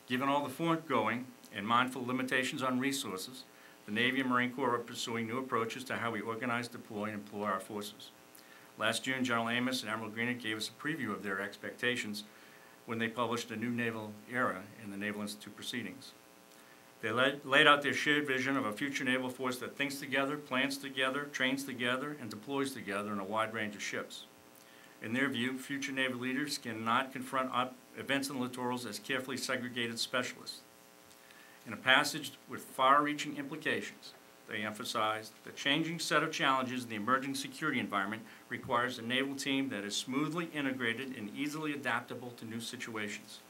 Given all the foregoing and mindful limitations on resources, the Navy and Marine Corps are pursuing new approaches to how we organize, deploy, and employ our forces. Last June, General Amos and Admiral Greenert gave us a preview of their expectations when they published a new naval era in the Naval Institute Proceedings. They laid out their shared vision of a future naval force that thinks together, plans together, trains together, and deploys together in a wide range of ships. In their view, future naval leaders cannot confront events in the littorals as carefully segregated specialists. In a passage with far-reaching implications, they emphasized the changing set of challenges in the emerging security environment requires a naval team that is smoothly integrated and easily adaptable to new situations.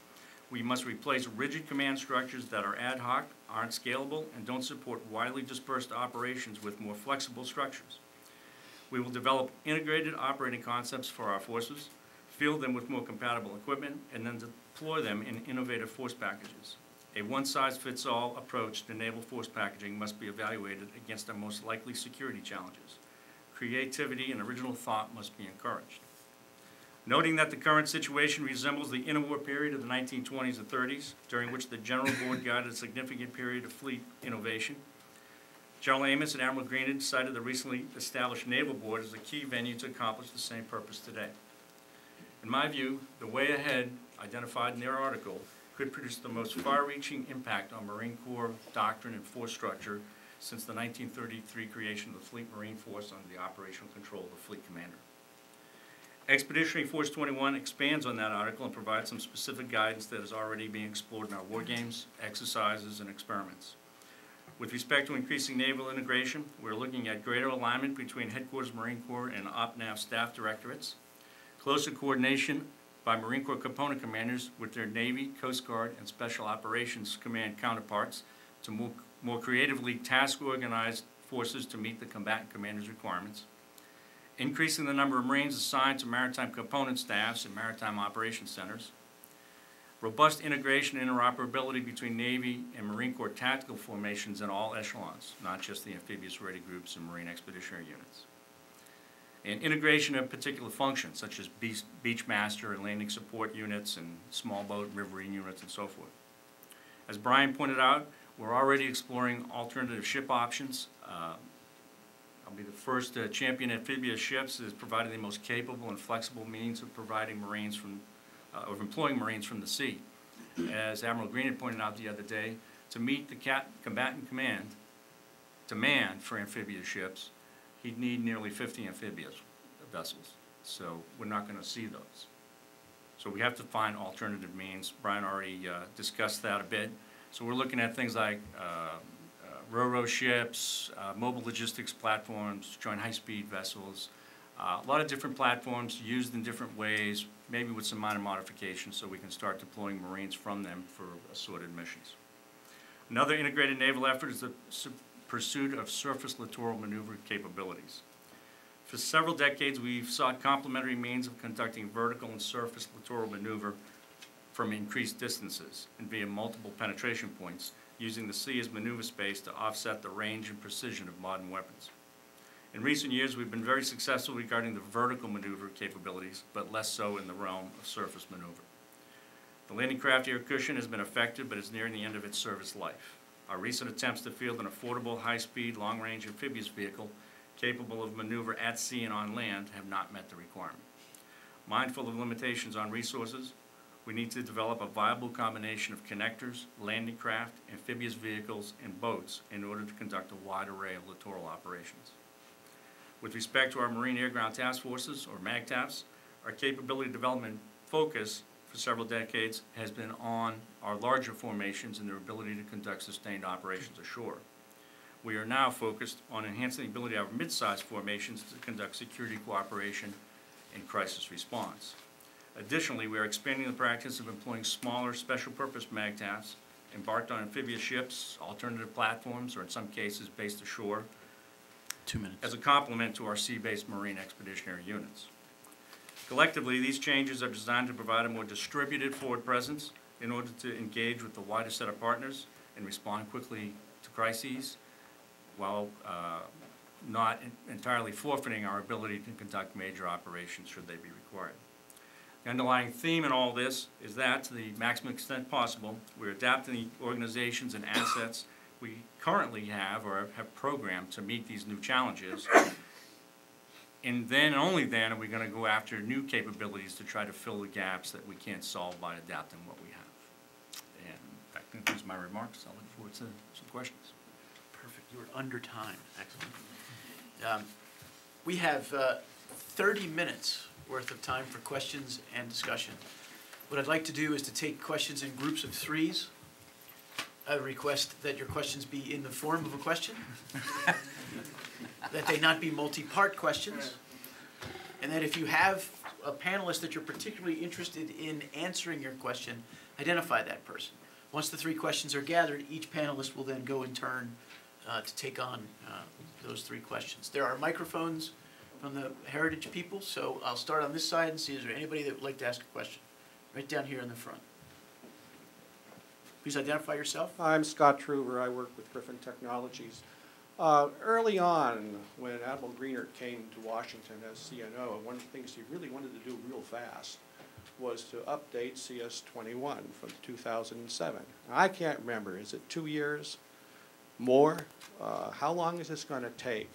We must replace rigid command structures that are ad hoc, aren't scalable, and don't support widely dispersed operations with more flexible structures. We will develop integrated operating concepts for our forces, field them with more compatible equipment, and then deploy them in innovative force packages. A one-size-fits-all approach to naval force packaging must be evaluated against our most likely security challenges. Creativity and original thought must be encouraged. Noting that the current situation resembles the interwar period of the 1920s and 30s, during which the General Board guided a significant period of fleet innovation, General Amos and Admiral Greenert cited the recently established Naval Board as a key venue to accomplish the same purpose today. In my view, the way ahead, identified in their article, could produce the most far-reaching impact on Marine Corps doctrine and force structure since the 1933 creation of the Fleet Marine Force under the operational control of the Fleet Commander. Expeditionary Force 21 expands on that article and provides some specific guidance that is already being explored in our war games, exercises, and experiments. With respect to increasing naval integration, we're looking at greater alignment between Headquarters Marine Corps and OPNAV staff directorates, closer coordination by Marine Corps component commanders with their Navy, Coast Guard, and Special Operations Command counterparts to more creatively task-organized forces to meet the combatant commander's requirements, increasing the number of Marines assigned to maritime component staffs and maritime operations centers, robust integration and interoperability between Navy and Marine Corps tactical formations in all echelons, not just the amphibious ready groups and Marine expeditionary units, and integration of particular functions such as beach master and landing support units and small boat and riverine units and so forth. As Brian pointed out, we're already exploring alternative ship options. I'll be the first to champion amphibious ships as providing the most capable and flexible means of providing Marines from, of employing Marines from the sea. As Admiral Greenert pointed out the other day, to meet the combatant command demand for amphibious ships, he'd need nearly 50 amphibious vessels. So we're not going to see those. So we have to find alternative means. Brian already discussed that a bit. So we're looking at things like ro-ro ships, mobile logistics platforms, joint high-speed vessels, a lot of different platforms used in different ways, maybe with some minor modifications so we can start deploying Marines from them for assorted missions. Another integrated naval effort is the pursuit of surface littoral maneuver capabilities. For several decades, we've sought complementary means of conducting vertical and surface littoral maneuver from increased distances and via multiple penetration points, using the sea as maneuver space to offset the range and precision of modern weapons. In recent years, we've been very successful regarding the vertical maneuver capabilities, but less so in the realm of surface maneuver. The landing craft air cushion has been effective, but is nearing the end of its service life. Our recent attempts to field an affordable, high-speed, long-range amphibious vehicle capable of maneuver at sea and on land have not met the requirement. Mindful of limitations on resources, we need to develop a viable combination of connectors, landing craft, amphibious vehicles, and boats in order to conduct a wide array of littoral operations. With respect to our Marine Air Ground Task Forces, or MAGTAFs, our capability development focus for several decades has been on our larger formations and their ability to conduct sustained operations ashore. We are now focused on enhancing the ability of our mid-sized formations to conduct security cooperation and crisis response. Additionally, we are expanding the practice of employing smaller special-purpose MAGTAFs embarked on amphibious ships, alternative platforms, or in some cases based ashore, 2 minutes. as a complement to our sea-based Marine expeditionary units. Collectively, these changes are designed to provide a more distributed forward presence in order to engage with the widest set of partners and respond quickly to crises, while not entirely forfeiting our ability to conduct major operations should they be required. The underlying theme in all this is that, to the maximum extent possible, we're adapting the organizations and assets we currently have or have programmed to meet these new challenges. And then, only then, are we going to go after new capabilities to try to fill the gaps that we can't solve by adapting what we have. And that concludes my remarks. I'll look forward to some questions. Perfect. You were under time. Excellent. We have 30 minutes worth of time for questions and discussion. What I'd like to do is to take questions in groups of 3s. I request that your questions be in the form of a question, that they not be multi-part questions, and that if you have a panelist that you're particularly interested in answering your question, identify that person. Once the 3 questions are gathered, each panelist will then go in turn to take on those 3 questions. There are microphones from the Heritage people, so I'll start on this side and see is there anybody that would like to ask a question. Right down here in the front. Please identify yourself. I'm Scott Truver. I work with Griffin Technologies. Early on, when Admiral Greenert came to Washington as CNO, one of the things he really wanted to do real fast was to update CS-21 from 2007. Now, I can't remember. Is it 2 years? More? How long is this going to take?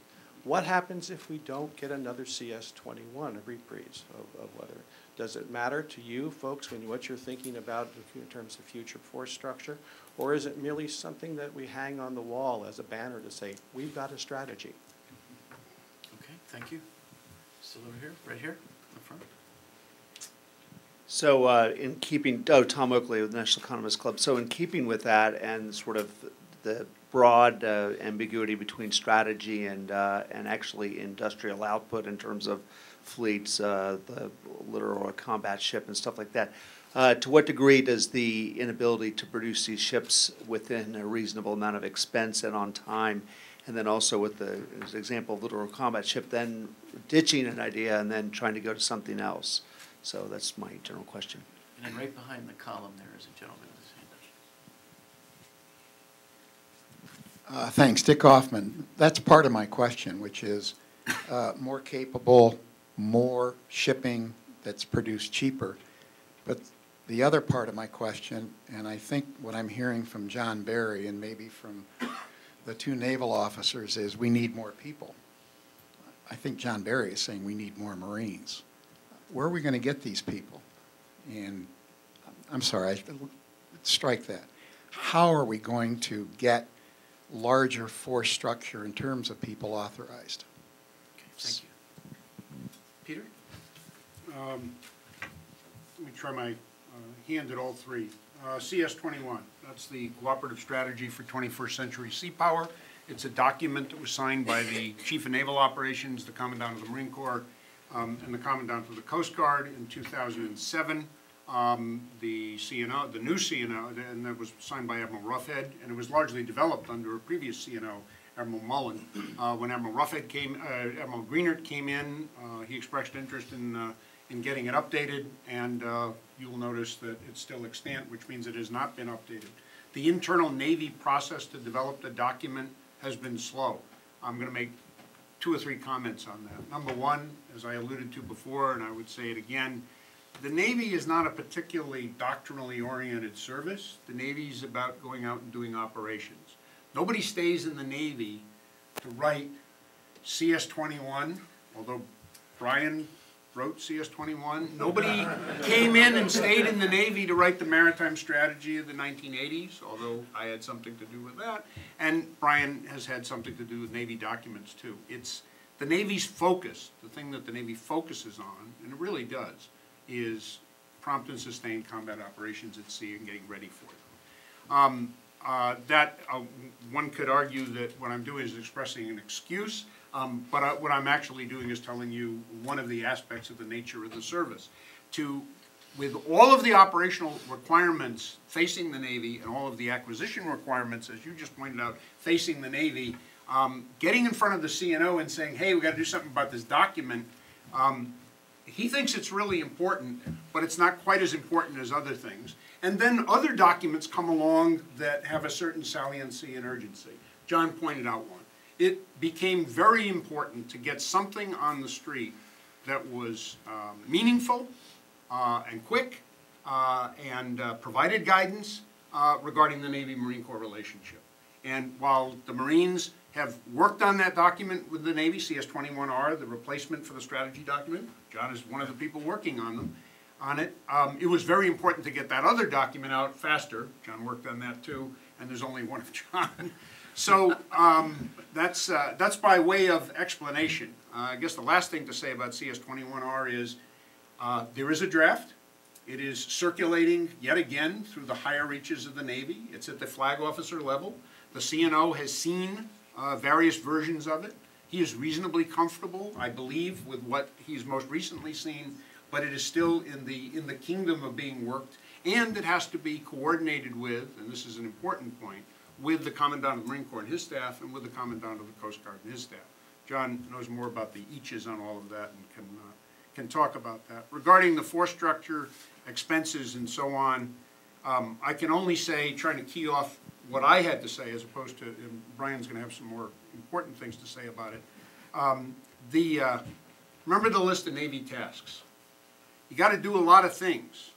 What happens if we don't get another CS-21, a reprise of weather? Does it matter to you folks when what you're thinking about in terms of future force structure? Or is it merely something that we hang on the wall as a banner to say, we've got a strategy? Okay, thank you. Still over here, right here, in the front. So in keeping, Tom Oakley with the National Economists Club. So in keeping with that and sort of the broad ambiguity between strategy and actually industrial output in terms of fleets, the littoral combat ship and stuff like that, to what degree does the inability to produce these ships within a reasonable amount of expense and on time, and then also with the as an example of littoral combat ship, then ditching an idea and then trying to go to something else? So that's my general question. And then right behind the column there is a gentleman with his hand up. Thanks, Dick Hoffman. That's part of my question, which is more capable, more shipping that's produced cheaper. But the other part of my question, and I think what I'm hearing from John Barry and maybe from the 2 naval officers, is we need more people. I think John Barry is saying we need more Marines. Where are we going to get these people? And I'm sorry, strike that. How are we going to get larger force structure in terms of people authorized? Okay, thank you. Peter? Let me try my hand at all 3. CS-21, that's the Cooperative Strategy for 21st Century Sea Power. It's a document that was signed by the Chief of Naval Operations, the Commandant of the Marine Corps, and the Commandant of the Coast Guard in 2007. The CNO, the new CNO, and that was signed by Admiral Roughead, and it was largely developed under a previous CNO, Admiral Mullen. When Admiral Roughead came, Admiral Greenert came in, he expressed interest in getting it updated, and you'll notice that it's still extant, which means it has not been updated. The internal Navy process to develop the document has been slow. I'm going to make 2 or 3 comments on that. Number one, as I alluded to before, and I would say it again, the Navy is not a particularly doctrinally oriented service. The Navy is about going out and doing operations. Nobody stays in the Navy to write CS-21, although Brian wrote CS-21. Nobody came in and stayed in the Navy to write the maritime strategy of the 1980s, although I had something to do with that. And Brian has had something to do with Navy documents too. It's the Navy's focus, the thing that the Navy focuses on, and it really does, is prompt and sustained combat operations at sea and getting ready for them. One could argue that what I'm doing is expressing an excuse, but what I'm actually doing is telling you one of the aspects of the nature of the service. With all of the operational requirements facing the Navy and all of the acquisition requirements, as you just pointed out, facing the Navy, getting in front of the CNO and saying, hey, we've got to do something about this document, he thinks it's really important, but it's not quite as important as other things. And then other documents come along that have a certain saliency and urgency. John pointed out one. It became very important to get something on the street that was meaningful and quick and provided guidance regarding the Navy-Marine Corps relationship. And while the Marines have worked on that document with the Navy, CS-21R, the replacement for the strategy document, John is one of the people working on it. It was very important to get that other document out faster. John worked on that too, and there's only one of John. So that's by way of explanation. I guess the last thing to say about CS-21R is there is a draft. It is circulating yet again through the higher reaches of the Navy. It's at the flag officer level. The CNO has seen various versions of it. He is reasonably comfortable, I believe, with what he's most recently seen, but it is still in the kingdom of being worked, and it has to be coordinated with, and this is an important point, with the Commandant of the Marine Corps and his staff, and with the Commandant of the Coast Guard and his staff. John knows more about the eaches on all of that and can talk about that. Regarding the force structure, expenses, and so on, I can only say, trying to key off what I had to say as opposed to, Brian's going to have some more important things to say about it. Remember the list of Navy tasks. You got to do a lot of things.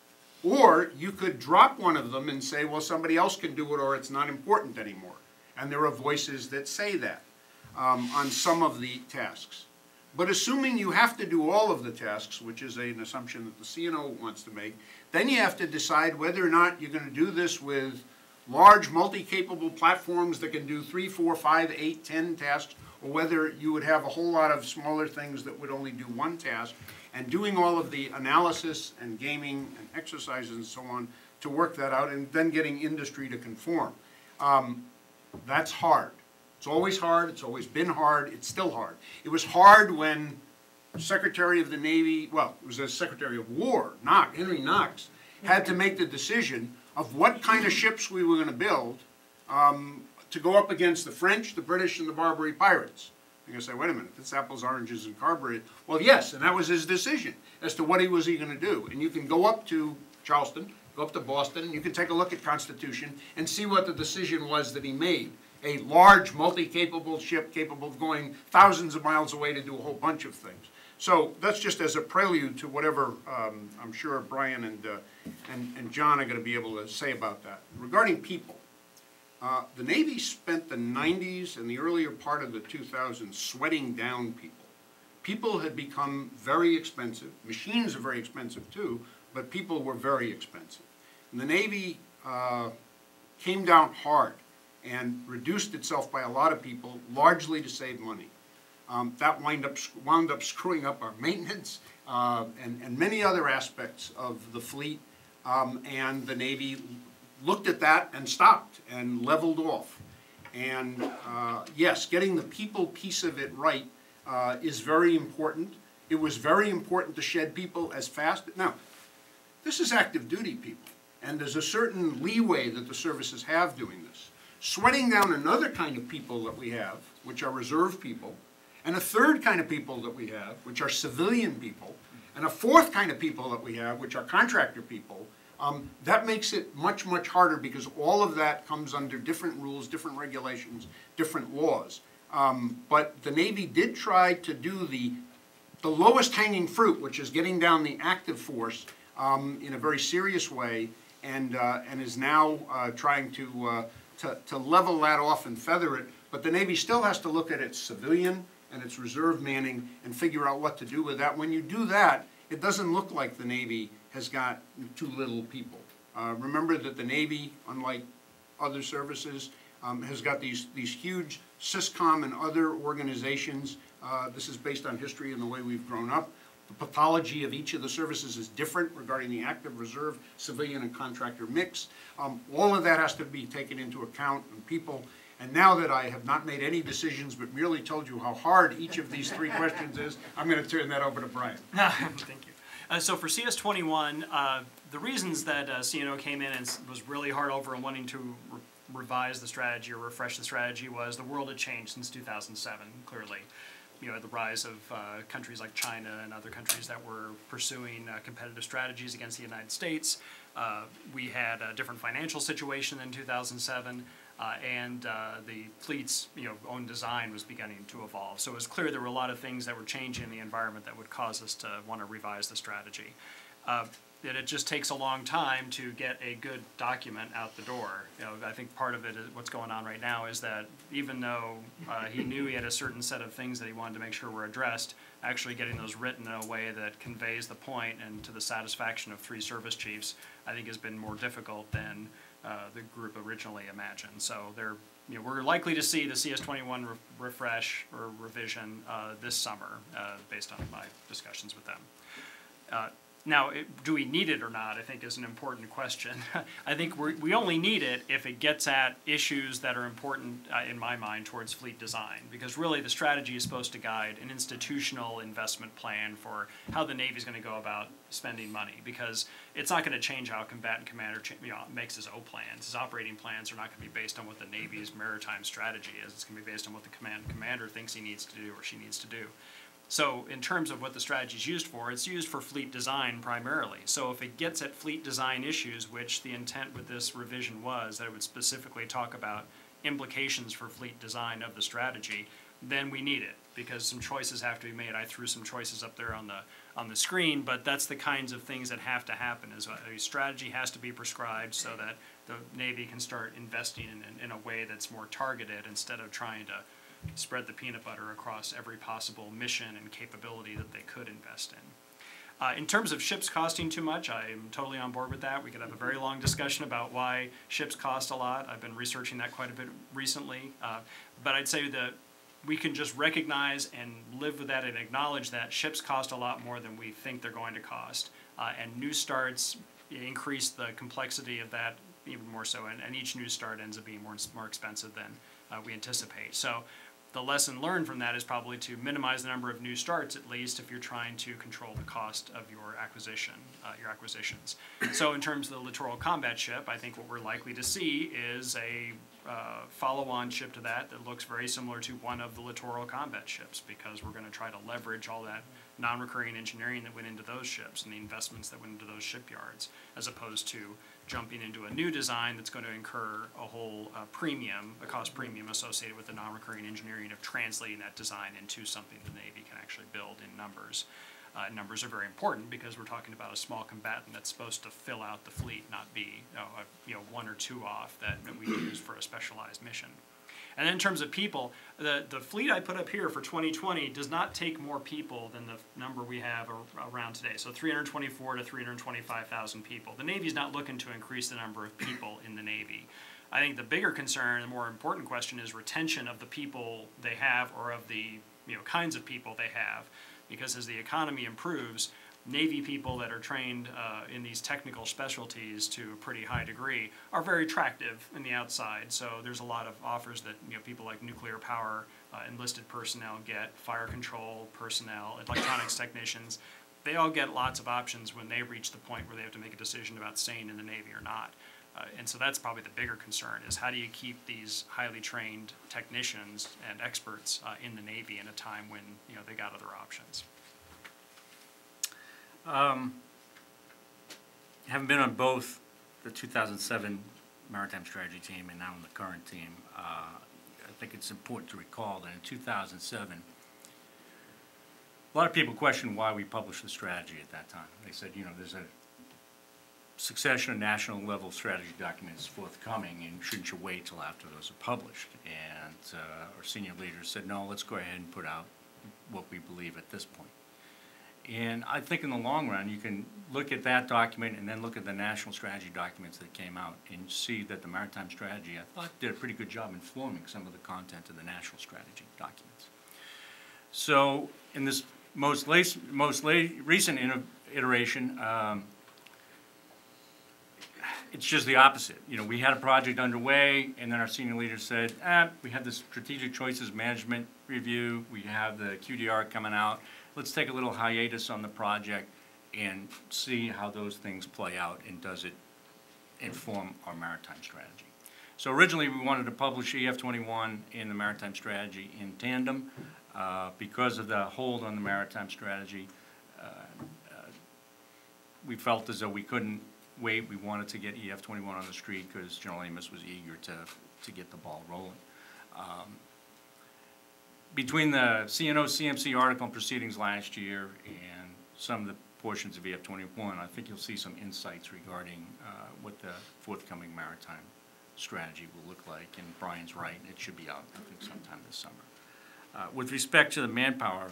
Or you could drop one of them and say, well, somebody else can do it or it's not important anymore. And there are voices that say that on some of the tasks. But assuming you have to do all of the tasks, which is an assumption that the CNO wants to make, then you have to decide whether or not you're going to do this with large multi-capable platforms that can do 3, 4, 5, 8, 10 tasks, or whether you would have a whole lot of smaller things that would only do one task, and doing all of the analysis and gaming and exercises and so on to work that out, and then getting industry to conform. That's hard. It's always hard. It's always been hard. It's still hard. It was hard when Secretary of the Navy, well, it was the Secretary of War, Henry Knox, had to make the decision of what kind of ships we were going to build to go up against the French, the British, and the Barbary pirates. You're going to say, wait a minute, it's apples, oranges, and carbureted. Well, yes, and that was his decision as to what he was going to do. And you can go up to Charleston, go up to Boston, and you can take a look at Constitution and see what the decision was that he made. A large, multi-capable ship capable of going thousands of miles away to do a whole bunch of things. So that's just as a prelude to whatever I'm sure Brian and John are going to be able to say about that. Regarding people, the Navy spent the 90s and the earlier part of the 2000s sweating down people. People had become very expensive. Machines are very expensive too, but people were very expensive. And the Navy came down hard and reduced itself by a lot of people, largely to save money. That wound up screwing up our maintenance and many other aspects of the fleet, and the Navy looked at that and stopped and leveled off. And yes, getting the people piece of it right is very important. It was very important to shed people as fast. Now, this is active duty people, and there's a certain leeway that the services have doing this. Sweating down another kind of people that we have, which are reserve people, and a third kind of people that we have, which are civilian people, and a fourth kind of people that we have, which are contractor people, that makes it much, much harder because all of that comes under different rules, different regulations, different laws. But the Navy did try to do the lowest hanging fruit, which is getting down the active force in a very serious way, and is now trying to level that off and feather it. But the Navy still has to look at its civilian and its reserve manning and figure out what to do with that. When you do that, it doesn't look like the Navy has got too little people. Remember that the Navy, unlike other services, has got these huge SysCom and other organizations. This is based on history and the way we've grown up. The pathology of each of the services is different regarding the active, reserve, civilian, and contractor mix. All of that has to be taken into account, and people. And now that I have not made any decisions but merely told you how hard each of these three questions is, I'm going to turn that over to Brian. Thank you. So for CS21, the reasons that CNO came in and was really hard over and wanting to revise the strategy or refresh the strategy was the world had changed since 2007, clearly. You know, the rise of countries like China and other countries that were pursuing competitive strategies against the United States. We had a different financial situation in 2007. And the fleet's own design was beginning to evolve. So it was clear there were a lot of things that were changing in the environment that would cause us to want to revise the strategy. That it just takes a long time to get a good document out the door. I think part of it is what's going on right now is that even though he knew he had a certain set of things that he wanted to make sure were addressed, actually getting those written in a way that conveys the point and to the satisfaction of 3 service chiefs, I think has been more difficult than the group originally imagined. So we're likely to see the CS21 refresh or revision this summer based on my discussions with them. Now, do we need it or not, I think is an important question. I think we only need it if it gets at issues that are important, in my mind, towards fleet design. Because really the strategy is supposed to guide an institutional investment plan for how the Navy is going to go about spending money. Because it's not going to change how a combatant commander makes his O plans. His operating plans are not going to be based on what the Navy's maritime strategy is. It's going to be based on what the commander thinks he needs to do or she needs to do. So in terms of what the strategy is used for, it's used for fleet design primarily. So if it gets at fleet design issues, which the intent with this revision was that it would specifically talk about implications for fleet design of the strategy, then we need it because some choices have to be made. I threw some choices up there on the screen, but that's the kinds of things that have to happen. Is a strategy has to be prescribed so that the Navy can start investing in a way that's more targeted instead of trying to spread the peanut butter across every possible mission and capability that they could invest in. In terms of ships costing too much, I am totally on board with that. We could have a very long discussion about why ships cost a lot. I've been researching that quite a bit recently. But I'd say that we can just recognize and live with that and acknowledge that ships cost a lot more than we think they're going to cost. And new starts increase the complexity of that even more so. And each new start ends up being more expensive than we anticipate. So the lesson learned from that is probably to minimize the number of new starts, at least if you're trying to control the cost of your acquisitions. So in terms of the Littoral combat ship, I think what we're likely to see is a follow-on ship to that looks very similar to one of the Littoral combat ships, because we're going to try to leverage all that non-recurring engineering that went into those ships and the investments that went into those shipyards, as opposed to jumping into a new design that's going to incur a whole a cost premium associated with the non-recurring engineering of translating that design into something the Navy can actually build in numbers. Numbers are very important because we're talking about a small combatant that's supposed to fill out the fleet, not be 1 or 2 off that we use for a specialized mission. And then in terms of people, the fleet I put up here for 2020 does not take more people than the number we have around today. So 324 to 325,000 people. The Navy's not looking to increase the number of people in the Navy. I think the bigger concern, the more important question, is retention of the people they have, or of the kinds of people they have. Because as the economy improves, Navy people that are trained in these technical specialties to a pretty high degree are very attractive in the outside. So there's a lot of offers that people like nuclear power enlisted personnel get, fire control personnel, electronics technicians. They all get lots of options when they reach the point where they have to make a decision about staying in the Navy or not. And so that's probably the bigger concern, is how do you keep these highly trained technicians and experts in the Navy in a time when they got other options. Having been on both the 2007 Maritime Strategy team and now on the current team, think it's important to recall that in 2007, a lot of people questioned why we published the strategy at that time. They said, you know, there's a succession of national level strategy documents forthcoming, and shouldn't you wait till after those are published? And our senior leaders said, no, let's go ahead and put out what we believe at this point. And I think in the long run, you can look at that document and then look at the national strategy documents that came out and see that the maritime strategy, I thought, did a pretty good job informing some of the content of the national strategy documents. So in this most recent iteration, it's just the opposite. You know, we had a project underway, and then our senior leaders said, we have the strategic choices management review, we have the QDR coming out, let's take a little hiatus on the project and see how those things play out, and does it inform our maritime strategy. So originally we wanted to publish EF-21 and the maritime strategy in tandem. Because of the hold on the maritime strategy, we felt as though we couldn't wait. We wanted to get EF-21 on the street because General Amos was eager to get the ball rolling. Between the CNO CMC article and proceedings last year and some of the portions of EF-21, I think you'll see some insights regarding what the forthcoming maritime strategy will look like. And Brian's right, it should be out, I think, sometime this summer. With respect to the manpower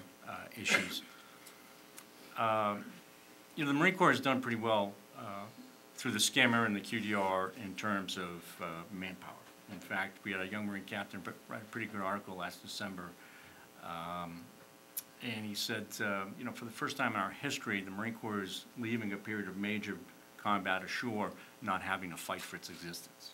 issues, you know, the Marine Corps has done pretty well through the skimmer and the QDR in terms of manpower. In fact, we had a young Marine captain write a pretty good article last December, and he said, you know, for the first time in our history, the Marine Corps is leaving a period of major combat ashore, not having to fight for its existence.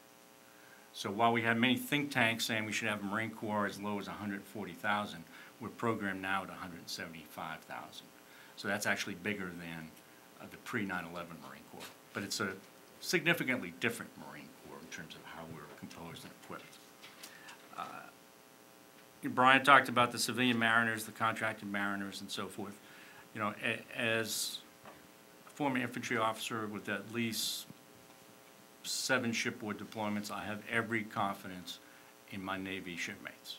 So while we had many think tanks saying we should have a Marine Corps as low as 140,000, we're programmed now at 175,000. So that's actually bigger than the pre-9/11 Marine Corps. But it's a significantly different Marine Corps in terms of how we're composed and equipped. Brian talked about the civilian mariners, the contracted mariners, and so forth. You know, as a former infantry officer with at least 7 shipboard deployments, I have every confidence in my Navy shipmates.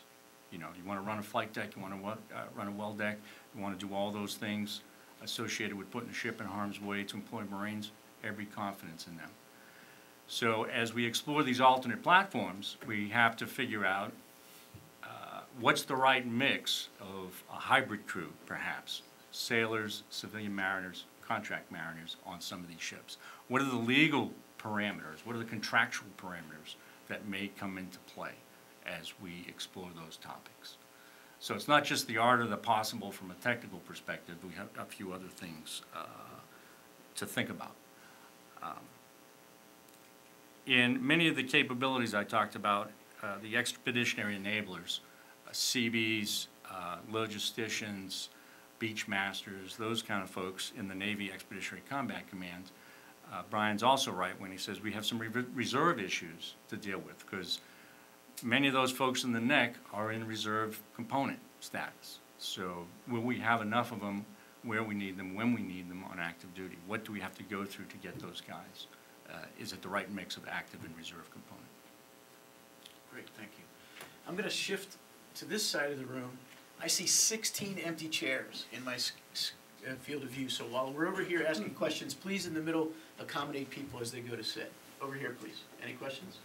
You know, you want to run a flight deck, you want to run a well deck, you want to do all those things associated with putting a ship in harm's way to employ Marines, every confidence in them. So as we explore these alternate platforms, we have to figure out what's the right mix of a hybrid crew, perhaps, sailors, civilian mariners, contract mariners on some of these ships. What are the legal parameters? What are the contractual parameters that may come into play as we explore those topics? So it's not just the art of the possible from a technical perspective. We have a few other things to think about. In many of the capabilities I talked about, the expeditionary enablers, CBs, logisticians, beach masters, those kind of folks in the Navy Expeditionary Combat Command, Brian's also right when he says we have some reserve issues to deal with, because many of those folks in the NEC are in reserve component status. So will we have enough of them where we need them, when we need them on active duty? What do we have to go through to get those guys? Is it the right mix of active and reserve component? Great, thank you. I'm going to shift to this side of the room. I see 16 empty chairs in my field of view. So while we're over here asking questions, please in the middle accommodate people as they go to sit. Over here, please. Any questions?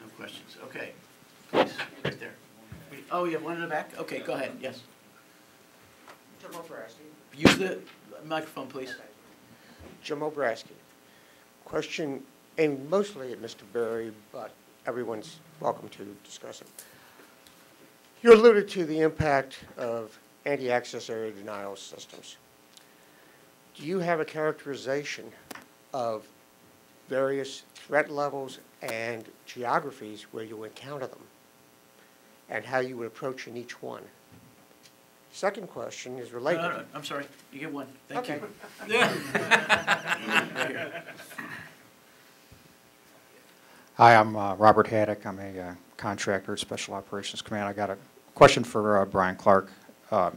No questions. Okay. Please, right there. Oh, you have one in the back? Okay, go ahead. Yes. Use the microphone, please. Jim Obrasky. Question aimed mostly at Mr. Berry, but everyone's welcome to discuss it. You alluded to the impact of anti-access area denial systems. Do you have a characterization of various threat levels and geographies where you encounter them, and how you would approach in each one? Second question is related. No, I'm sorry. You get one. Thank Okay. you. Hi, I'm Robert Haddock. I'm a contractor at Special Operations Command. I got a question for Brian Clark. If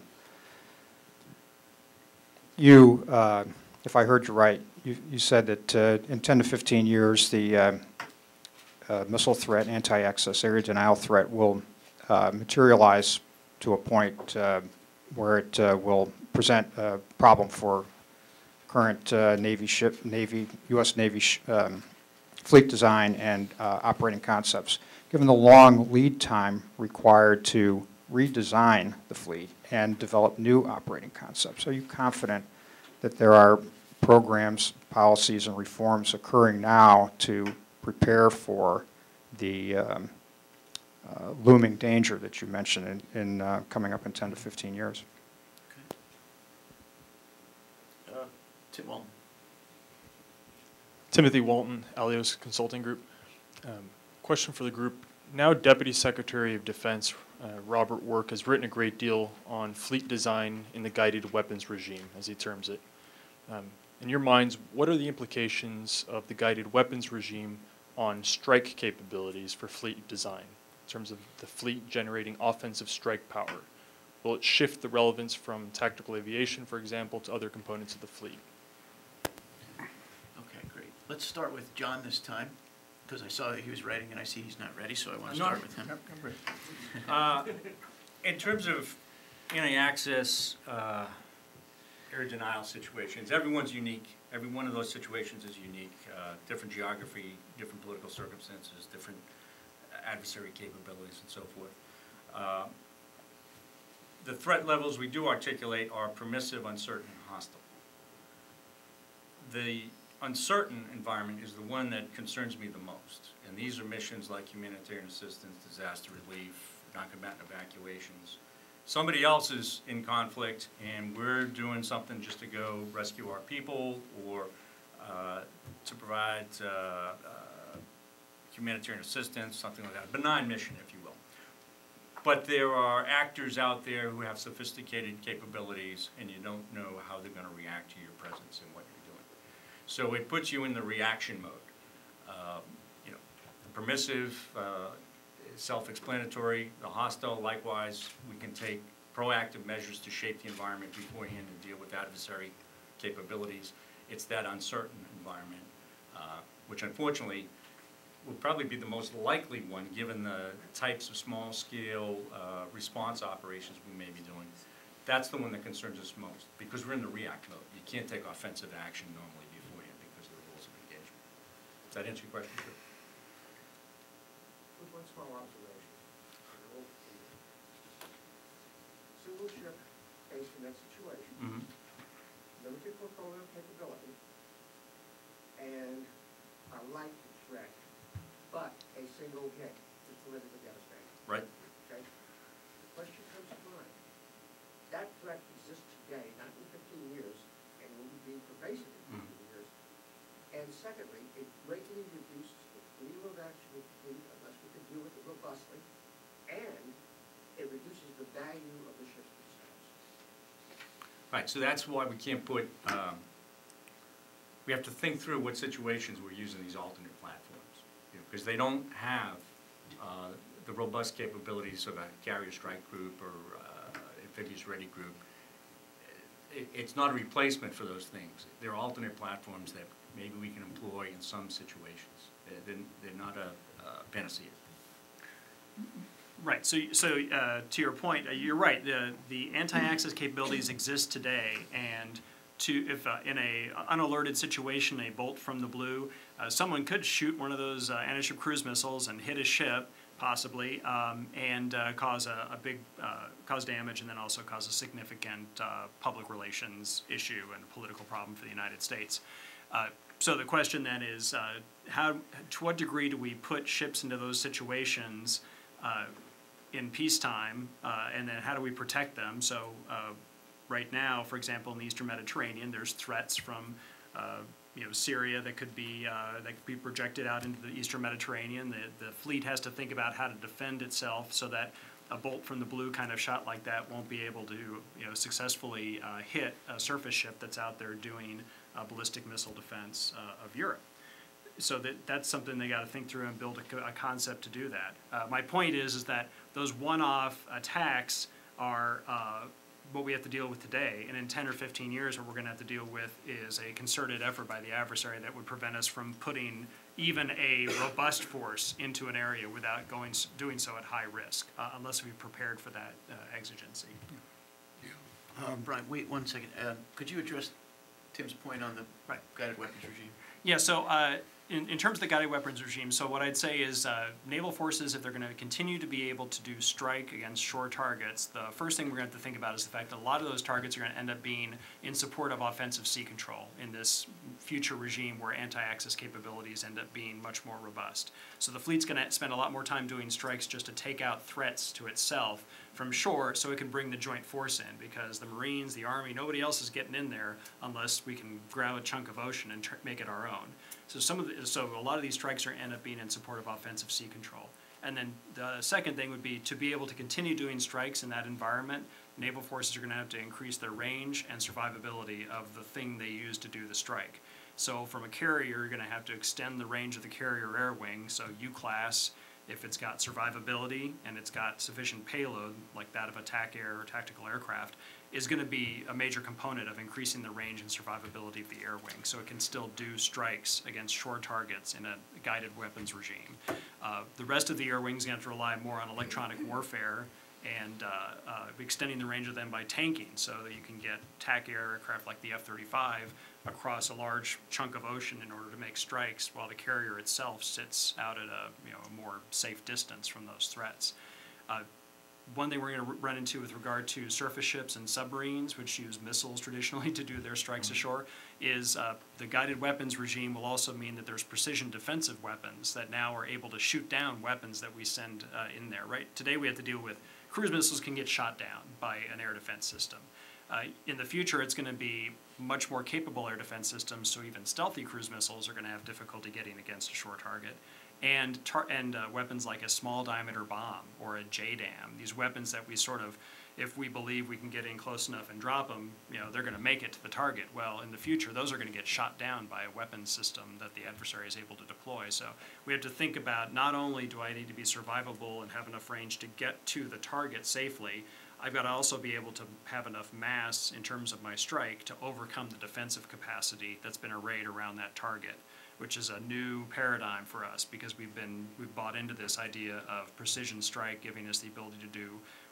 I heard you right, you said that in 10 to 15 years, the missile threat, anti-access area denial threat will materialize to a point where it will present a problem for current U.S. Navy fleet design and operating concepts. Given the long lead time required to redesign the fleet and develop new operating concepts, are you confident that there are programs, policies, and reforms occurring now to prepare for the looming danger that you mentioned in coming up in 10 to 15 years? Tim Walton. Timothy Walton, Alios Consulting Group. Question for the group. Now Deputy Secretary of Defense Robert Work has written a great deal on fleet design in the guided weapons regime, as he terms it. In your minds, what are the implications of the guided weapons regime on strike capabilities for fleet design, in terms of the fleet generating offensive strike power? Will it shift the relevance from tactical aviation, for example, to other components of the fleet? Okay, great. Let's start with John this time, because I saw that he was writing and I see he's not ready, so I want to start with him. In terms of anti-access air denial situations, everyone's unique. Every one of those situations is unique. Different geography, different political circumstances, different adversary capabilities, and so forth. The threat levels we do articulate are permissive, uncertain, and hostile. The uncertain environment is the one that concerns me the most. And these are missions like humanitarian assistance, disaster relief, non-combatant evacuations. Somebody else is in conflict and we're doing something just to go rescue our people or to provide humanitarian assistance, something like that. A benign mission, if you will. But there are actors out there who have sophisticated capabilities and you don't know how they're going to react to your presence and what you're doing. So it puts you in the reaction mode. You know, the permissive, self-explanatory, the hostile, likewise, we can take proactive measures to shape the environment beforehand and deal with adversary capabilities. It's that uncertain environment, which unfortunately will probably be the most likely one given the types of small-scale response operations we may be doing. That's the one that concerns us most because we're in the react mode. You can't take offensive action normally beforehand because of the rules of engagement. Does that answer your question? Sure. With one small observation. Single ship faced in that situation, limited portfolio capability, and a light threat, but a single hit is politically devastating. Right. Okay? The question comes to mind. That threat exists today, not in 15 years, and will be pervasive in 15 years. And secondly, it greatly reduces the freedom of action of the fleet unless we can deal with it robustly, and it reduces the value of the ships themselves. Right, so that's why we can't put, we have to think through what situations we're using these alternate platforms. Because they don't have the robust capabilities of a carrier strike group or amphibious ready group. It's not a replacement for those things. They're alternate platforms that maybe we can employ in some situations. They're not a panacea. Right. So to your point, you're right. The anti-access capabilities exist today, and if in a unalerted situation, a bolt from the blue, someone could shoot one of those anti-ship cruise missiles and hit a ship, possibly, and cause cause damage, and then also cause a significant public relations issue and political problem for the United States. So the question then is, to what degree do we put ships into those situations in peacetime, and then how do we protect them? So right now, for example, in the Eastern Mediterranean, there's threats from Syria that could be projected out into the Eastern Mediterranean. The fleet has to think about how to defend itself so that a bolt from the blue kind of shot like that won't be able to successfully hit a surface ship that's out there doing ballistic missile defense of Europe. So that's something they got to think through and build a concept to do that. My point is that those one-off attacks are what we have to deal with today, and in 10 or 15 years what we're going to have to deal with is a concerted effort by the adversary that would prevent us from putting even a robust force into an area without doing so at high risk, unless we've prepared for that exigency. Brian, wait 1 second. Could you address Tim's point on the guided weapons regime? Yeah, so in terms of the guided weapons regime, so what I'd say is naval forces, if they're going to continue to be able to do strike against shore targets, the first thing we're going to have to think about is the fact that a lot of those targets are going to end up being in support of offensive sea control in this future regime where anti-access capabilities end up being much more robust. So the fleet's going to spend a lot more time doing strikes just to take out threats to itself from shore so it can bring the joint force in, because the Marines, the Army, nobody else is getting in there unless we can grab a chunk of ocean and make it our own. So a lot of these strikes are end up being in support of offensive sea control. And then the second thing would be to be able to continue doing strikes in that environment, naval forces are going to have to increase their range and survivability of the thing they use to do the strike. So from a carrier, you're going to have to extend the range of the carrier air wing, so U-class, if it's got survivability and it's got sufficient payload, like that of a TAC air or tactical aircraft, is going to be a major component of increasing the range and survivability of the air wing, so it can still do strikes against shore targets in a guided weapons regime. The rest of the air wing is going to have to rely more on electronic warfare and extending the range of them by tanking, so that you can get TAC aircraft like the F-35 across a large chunk of ocean in order to make strikes, while the carrier itself sits out at a more safe distance from those threats. One thing we're going to run into with regard to surface ships and submarines, which use missiles traditionally to do their strikes ashore, is the guided weapons regime will also mean that there's precision defensive weapons that now are able to shoot down weapons that we send in there. Right? Today we have to deal with cruise missiles can get shot down by an air defense system. In the future, it's going to be much more capable air defense systems, so even stealthy cruise missiles are going to have difficulty getting against a shore target. And weapons like a small diameter bomb or a JDAM, these weapons that we sort of, if we believe we can get in close enough and drop them, they're going to make it to the target. Well, in the future, those are going to get shot down by a weapons system that the adversary is able to deploy. So we have to think about, not only do I need to be survivable and have enough range to get to the target safely, I've got to also be able to have enough mass in terms of my strike to overcome the defensive capacity that's been arrayed around that target, which is a new paradigm for us, because we've bought into this idea of precision strike, giving us the ability to do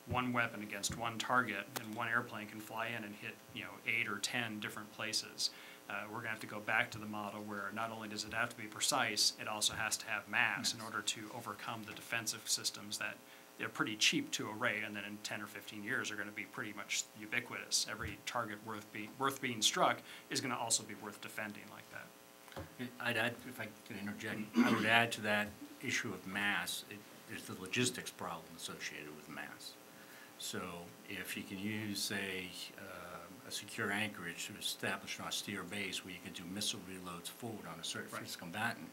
one weapon against one target, and one airplane can fly in and hit 8 or 10 different places. We're going to have to go back to the model where not only does it have to be precise, it also has to have mass in order to overcome the defensive systems that they're pretty cheap to array, and then in 10 or 15 years are going to be pretty much ubiquitous. Every target worth being struck is going to also be worth defending like that. I'd add, if I could interject, I would add to that issue of mass, there's the logistics problem associated with mass. So if you can use, say, a secure anchorage to establish an austere base where you can do missile reloads forward on a certain combatant,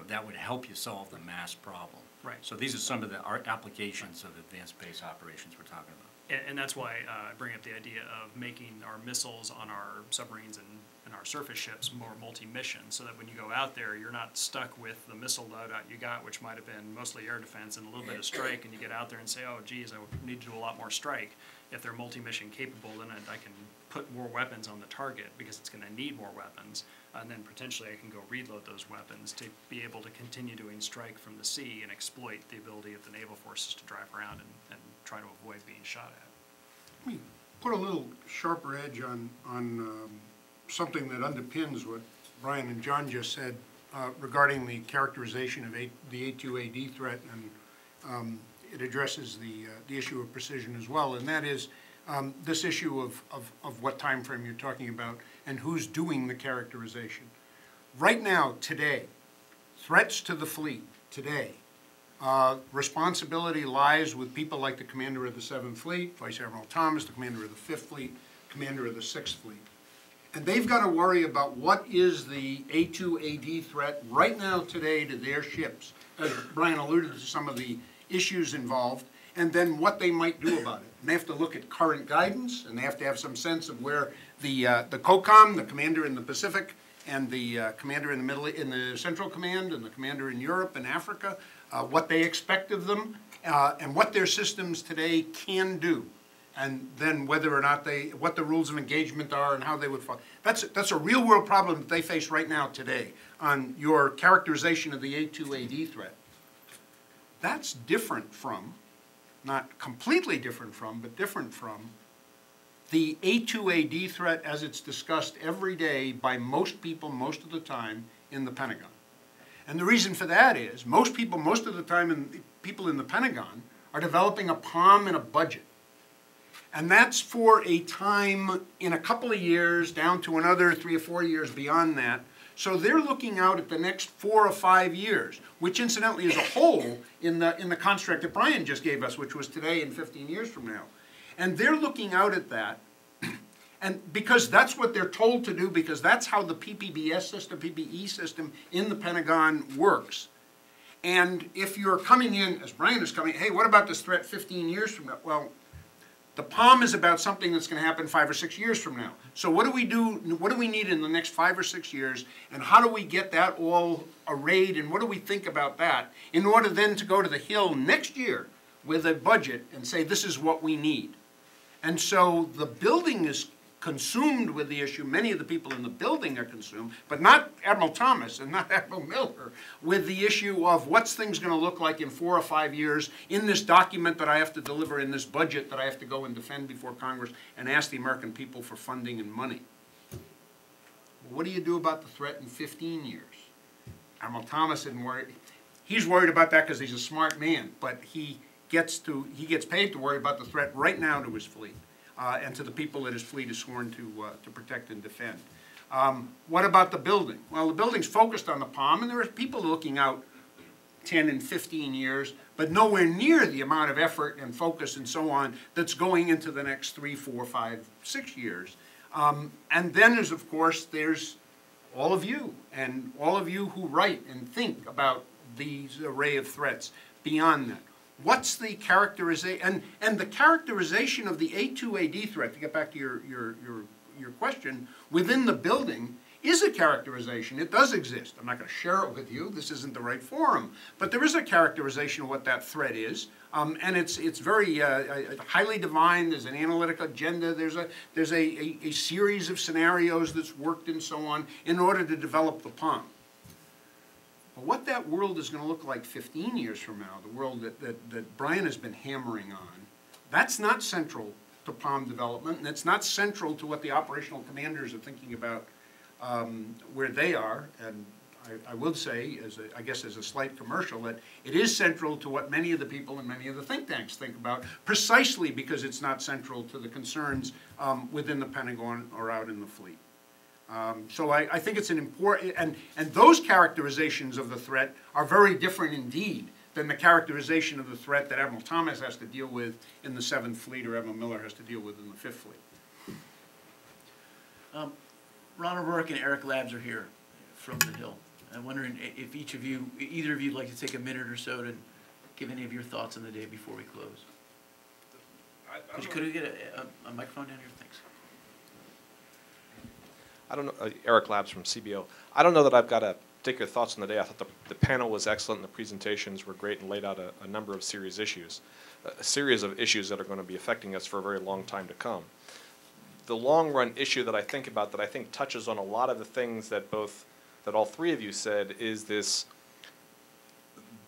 that would help you solve the mass problem. Right. So these are some of the applications of advanced base operations we're talking about. And that's why I bring up the idea of making our missiles on our submarines and our surface ships more multi-mission, so that when you go out there, you're not stuck with the missile loadout you got, which might have been mostly air defense and a little bit of strike, and you get out there and say, oh, geez, I need to do a lot more strike. If they're multi-mission capable, then I can put more weapons on the target, because it's going to need more weapons, and then potentially I can go reload those weapons to be able to continue doing strike from the sea and exploit the ability of the naval forces to drive around and try to avoid being shot at. Let me put a little sharper edge on something that underpins what Brian and John just said regarding the characterization of the A2AD threat, and it addresses the issue of precision as well, and that is this issue of what time frame you're talking about and who's doing the characterization. Right now, today, threats to the fleet today, responsibility lies with people like the commander of the 7th Fleet, Vice Admiral Thomas, the commander of the 5th Fleet, commander of the 6th Fleet. And they've got to worry about what is the A2AD threat right now today to their ships, as Brian alluded to some of the issues involved, and then what they might do about it. And they have to look at current guidance, and they have to have some sense of where the COCOM, the commander in the Pacific, and the commander in the Central Command, and the commander in Europe and Africa, what they expect of them, and what their systems today can do. and then whether or not what the rules of engagement are and how they would follow. That's a real world problem that they face right now today on your characterization of the A2AD threat. That's different from, not completely different from, but different from the A2AD threat as it's discussed every day by most people most of the time in the Pentagon. And the reason for that is most people most of the time, people in the Pentagon are developing a POM and a budget. And that's for a time in a couple of years down to another 3 or 4 years beyond that. So they're looking out at the next 4 or 5 years, which incidentally is a hole in the construct that Brian just gave us, which was today and 15 years from now. And they're looking out at that, and because that's what they're told to do, because that's how the PPBS system, PPE system in the Pentagon works. And if you're coming in, as Brian is coming, hey, what about this threat 15 years from now? Well, the POM is about something that's going to happen 5 or 6 years from now. So what do we do? What do we need in the next 5 or 6 years? And how do we get that all arrayed? And what do we think about that in order then to go to the Hill next year with a budget and say, this is what we need? And so the building is consumed with the issue. Many of the people in the building are consumed, but not Admiral Thomas and not Admiral Miller, with the issue of what's things going to look like in 4 or 5 years in this document that I have to deliver, in this budget that I have to go and defend before Congress and ask the American people for funding and money. What do you do about the threat in 15 years? Admiral Thomas isn't worried. He's worried about that because he's a smart man, but he gets paid to worry about the threat right now to his fleet. And to the people that his fleet is sworn to protect and defend. What about the building? Well, the building's focused on the POM, and there are people looking out 10 and 15 years, but nowhere near the amount of effort and focus and so on that's going into the next 3, 4, 5, 6 years. And then, of course, there's all of you, and all of you who write and think about these array of threats beyond that. What's the characterization, and the characterization of the A2AD threat, to get back to your question, within the building is a characterization. It does exist. I'm not going to share it with you. This isn't the right forum. But there is a characterization of what that threat is. And it's very highly defined. There's an analytic agenda. There's a series of scenarios that's worked and so on in order to develop the POM. But what that world is going to look like 15 years from now, the world that Brian has been hammering on, that's not central to POM development, and it's not central to what the operational commanders are thinking about where they are. And I will say, I guess as a slight commercial, that it is central to what many of the people in many of the think tanks think about, precisely because it's not central to the concerns within the Pentagon or out in the fleet. So I think it's an important, and those characterizations of the threat are very different indeed than the characterization of the threat that Admiral Thomas has to deal with in the 7th Fleet or Admiral Miller has to deal with in the 5th Fleet. Ron O'Rourke and Eric Labs are here from the Hill. I'm wondering if either of you would like to take a minute or so to give any of your thoughts on the day before we close. Could we get a microphone down here? Thanks. I don't know, Eric Labs from CBO. I don't know that I've got particular thoughts on the day. I thought the panel was excellent and the presentations were great and laid out a number of serious issues, a series of issues that are going to be affecting us for a very long time to come. The long run issue that I think about that I think touches on a lot of the things that all three of you said is this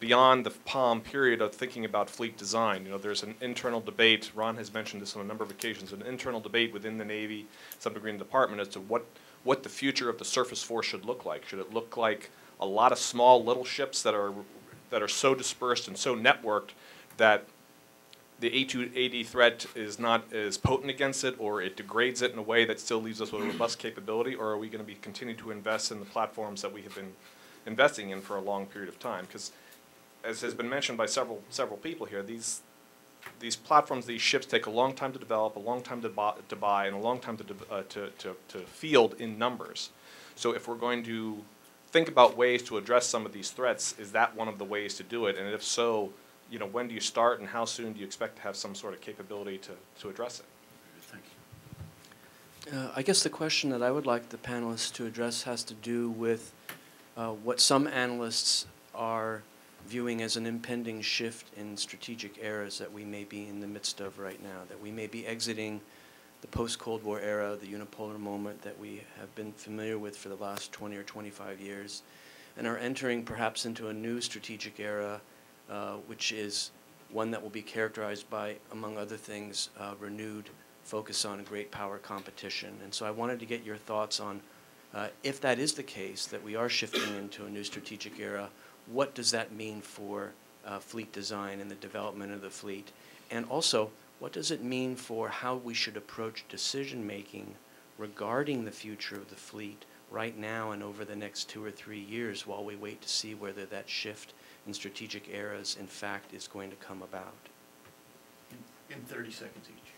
beyond the POM period of thinking about fleet design. You know, there's an internal debate, Ron has mentioned this on a number of occasions, an internal debate within the Navy, some degree in the department, as to what the future of the surface force should look like. Should it look like a lot of small little ships that are so dispersed and so networked that the A2AD threat is not as potent against it, or it degrades it in a way that still leaves us with a robust capability, or are we going to be continue to invest in the platforms that we have been investing in for a long period of time? Because as has been mentioned by several people here, these platforms, these ships take a long time to develop, a long time to buy, and a long time to field in numbers. So if we're going to think about ways to address some of these threats, is that one of the ways to do it? And if so, you know, when do you start, and how soon do you expect to have some sort of capability to address it? Thank you. I guess the question that I would like the panelists to address has to do with what some analysts are viewing as an impending shift in strategic eras that we may be in the midst of right now, that we may be exiting the post-Cold War era, the unipolar moment that we have been familiar with for the last 20 or 25 years, and are entering perhaps into a new strategic era, which is one that will be characterized by, among other things, renewed focus on great power competition. And so I wanted to get your thoughts on, if that is the case, that we are shifting into a new strategic era, what does that mean for fleet design and the development of the fleet? And also, what does it mean for how we should approach decision-making regarding the future of the fleet right now and over the next 2 or 3 years while we wait to see whether that shift in strategic eras, in fact, is going to come about? In 30 seconds each.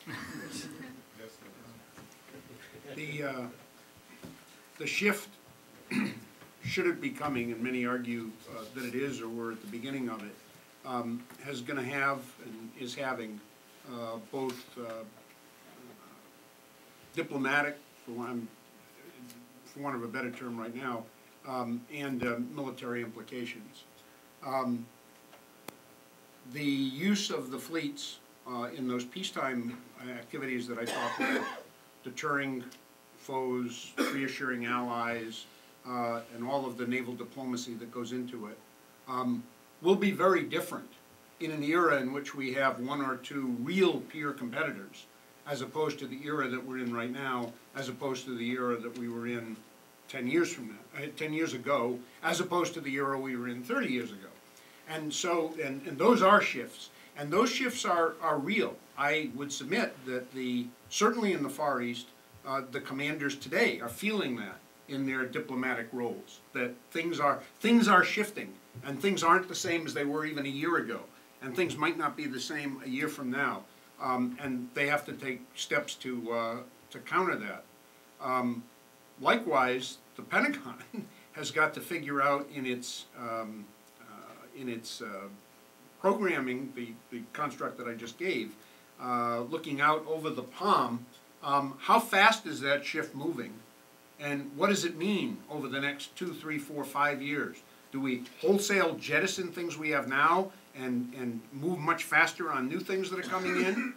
The shift, should it be coming, and many argue that it is, or we're at the beginning of it, is going to have and is having both diplomatic, for want of a better term right now, and military implications. The use of the fleets in those peacetime activities that I talked about, deterring foes, reassuring allies, and all of the naval diplomacy that goes into it, will be very different in an era in which we have 1 or 2 real peer competitors, as opposed to the era that we're in right now, as opposed to the era that we were in 10 years from now, 10 years ago, as opposed to the era we were in 30 years ago. And so, and those are shifts, and those shifts are real. I would submit that certainly in the Far East, the commanders today are feeling that in their diplomatic roles, that things are shifting, and things aren't the same as they were even a year ago, and things might not be the same a year from now, and they have to take steps to counter that. Likewise, the Pentagon has got to figure out in its programming, the construct that I just gave, looking out over the palm, how fast is that shift moving? And what does it mean over the next 2, 3, 4, 5 years? Do we wholesale jettison things we have now and move much faster on new things that are coming in?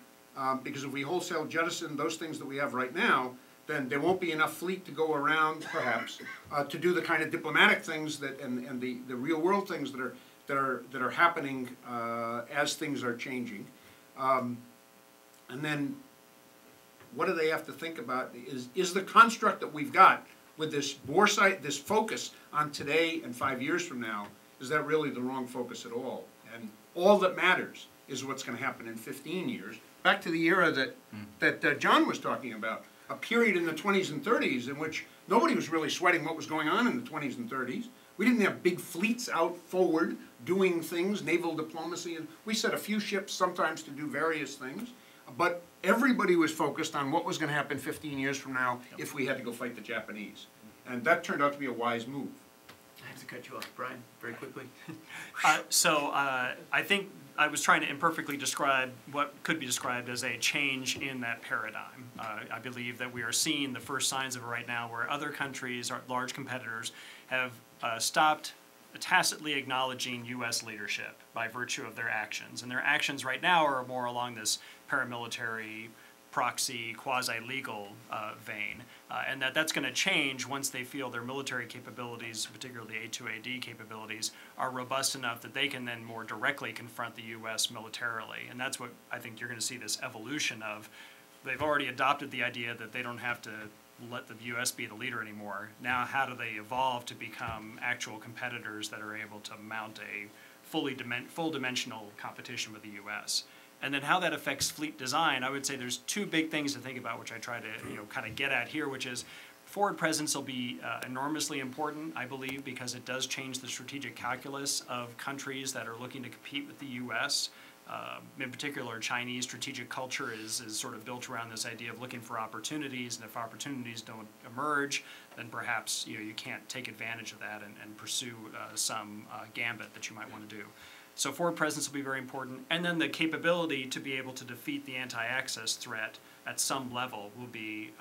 Because if we wholesale jettison those things that we have right now, then there won't be enough fleet to go around, perhaps, to do the kind of diplomatic things that and the real world things that are happening as things are changing. And then, what do they have to think about? Is the construct that we've got with this foresight, this focus on today and 5 years from now, is that really the wrong focus at all? And all that matters is what's going to happen in 15 years. Back to the era that John was talking about, a period in the 20s and 30s in which nobody was really sweating what was going on in the 20s and 30s. We didn't have big fleets out forward doing things, naval diplomacy, and we set a few ships sometimes to do various things, but everybody was focused on what was going to happen 15 years from now if we had to go fight the Japanese. And that turned out to be a wise move. I have to cut you off, Brian, very quickly. I think I was trying to imperfectly describe what could be described as a change in that paradigm. I believe that we are seeing the first signs of it right now, where other countries, our large competitors, have stopped tacitly acknowledging U.S. leadership by virtue of their actions. And their actions right now are more along this paramilitary, proxy, quasi-legal vein. And that's going to change once they feel their military capabilities, particularly A2AD capabilities, are robust enough that they can then more directly confront the U.S. militarily. And that's what I think you're going to see this evolution of. They've already adopted the idea that they don't have to let the U.S. be the leader anymore. Now how do they evolve to become actual competitors that are able to mount a full dimensional competition with the U.S.? And then how that affects fleet design, I would say there's 2 big things to think about, which I try to kind of get at here, which is forward presence will be enormously important, I believe, because it does change the strategic calculus of countries that are looking to compete with the U.S. In particular, Chinese strategic culture is sort of built around this idea of looking for opportunities, and if opportunities don't emerge, then perhaps you can't take advantage of that and pursue some gambit that you might want to do. So forward presence will be very important, and then the capability to be able to defeat the anti-access threat at some level will be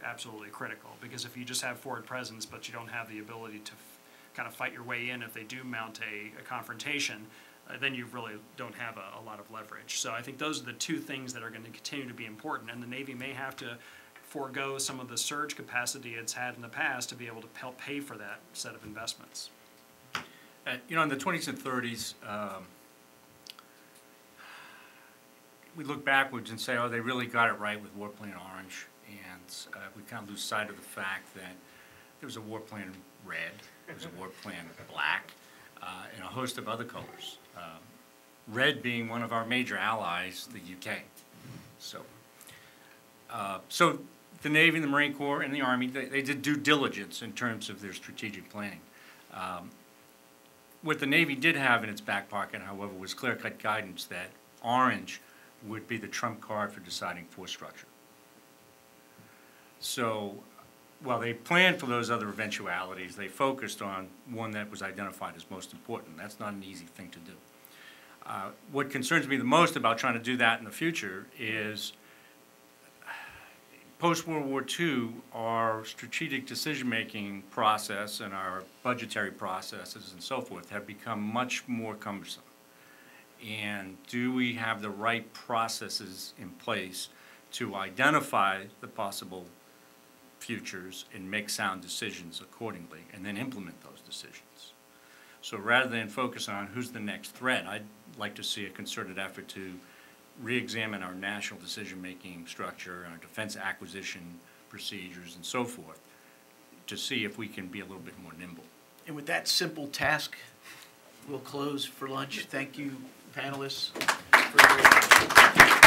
absolutely critical, because if you just have forward presence but you don't have the ability to kind of fight your way in if they do mount a confrontation, then you really don't have a lot of leverage. So I think those are the two things that are going to continue to be important, and the Navy may have to forego some of the surge capacity it's had in the past to be able to help pay for that set of investments. You know, in the 20s and 30s, we look backwards and say, oh, they really got it right with Warplane Orange, and we kind of lose sight of the fact that there was a Warplane Red, there was a Warplane Black, and a host of other colors. Red being one of our major allies, the UK. So the Navy, the Marine Corps, and the Army, they did due diligence in terms of their strategic planning. What the Navy did have in its back pocket, however, was clear-cut guidance that orange would be the trump card for deciding force structure. So while they planned for those other eventualities, they focused on one that was identified as most important. That's not an easy thing to do. What concerns me the most about trying to do that in the future is post-World War II, our strategic decision-making process and our budgetary processes and so forth have become much more cumbersome. And do we have the right processes in place to identify the possible futures and make sound decisions accordingly and then implement those decisions? So rather than focus on who's the next threat, I'd like to see a concerted effort to re-examine our national decision-making structure and our defense acquisition procedures and so forth to see if we can be a little bit more nimble. And with that simple task, we'll close for lunch. Thank you, panelists, for a great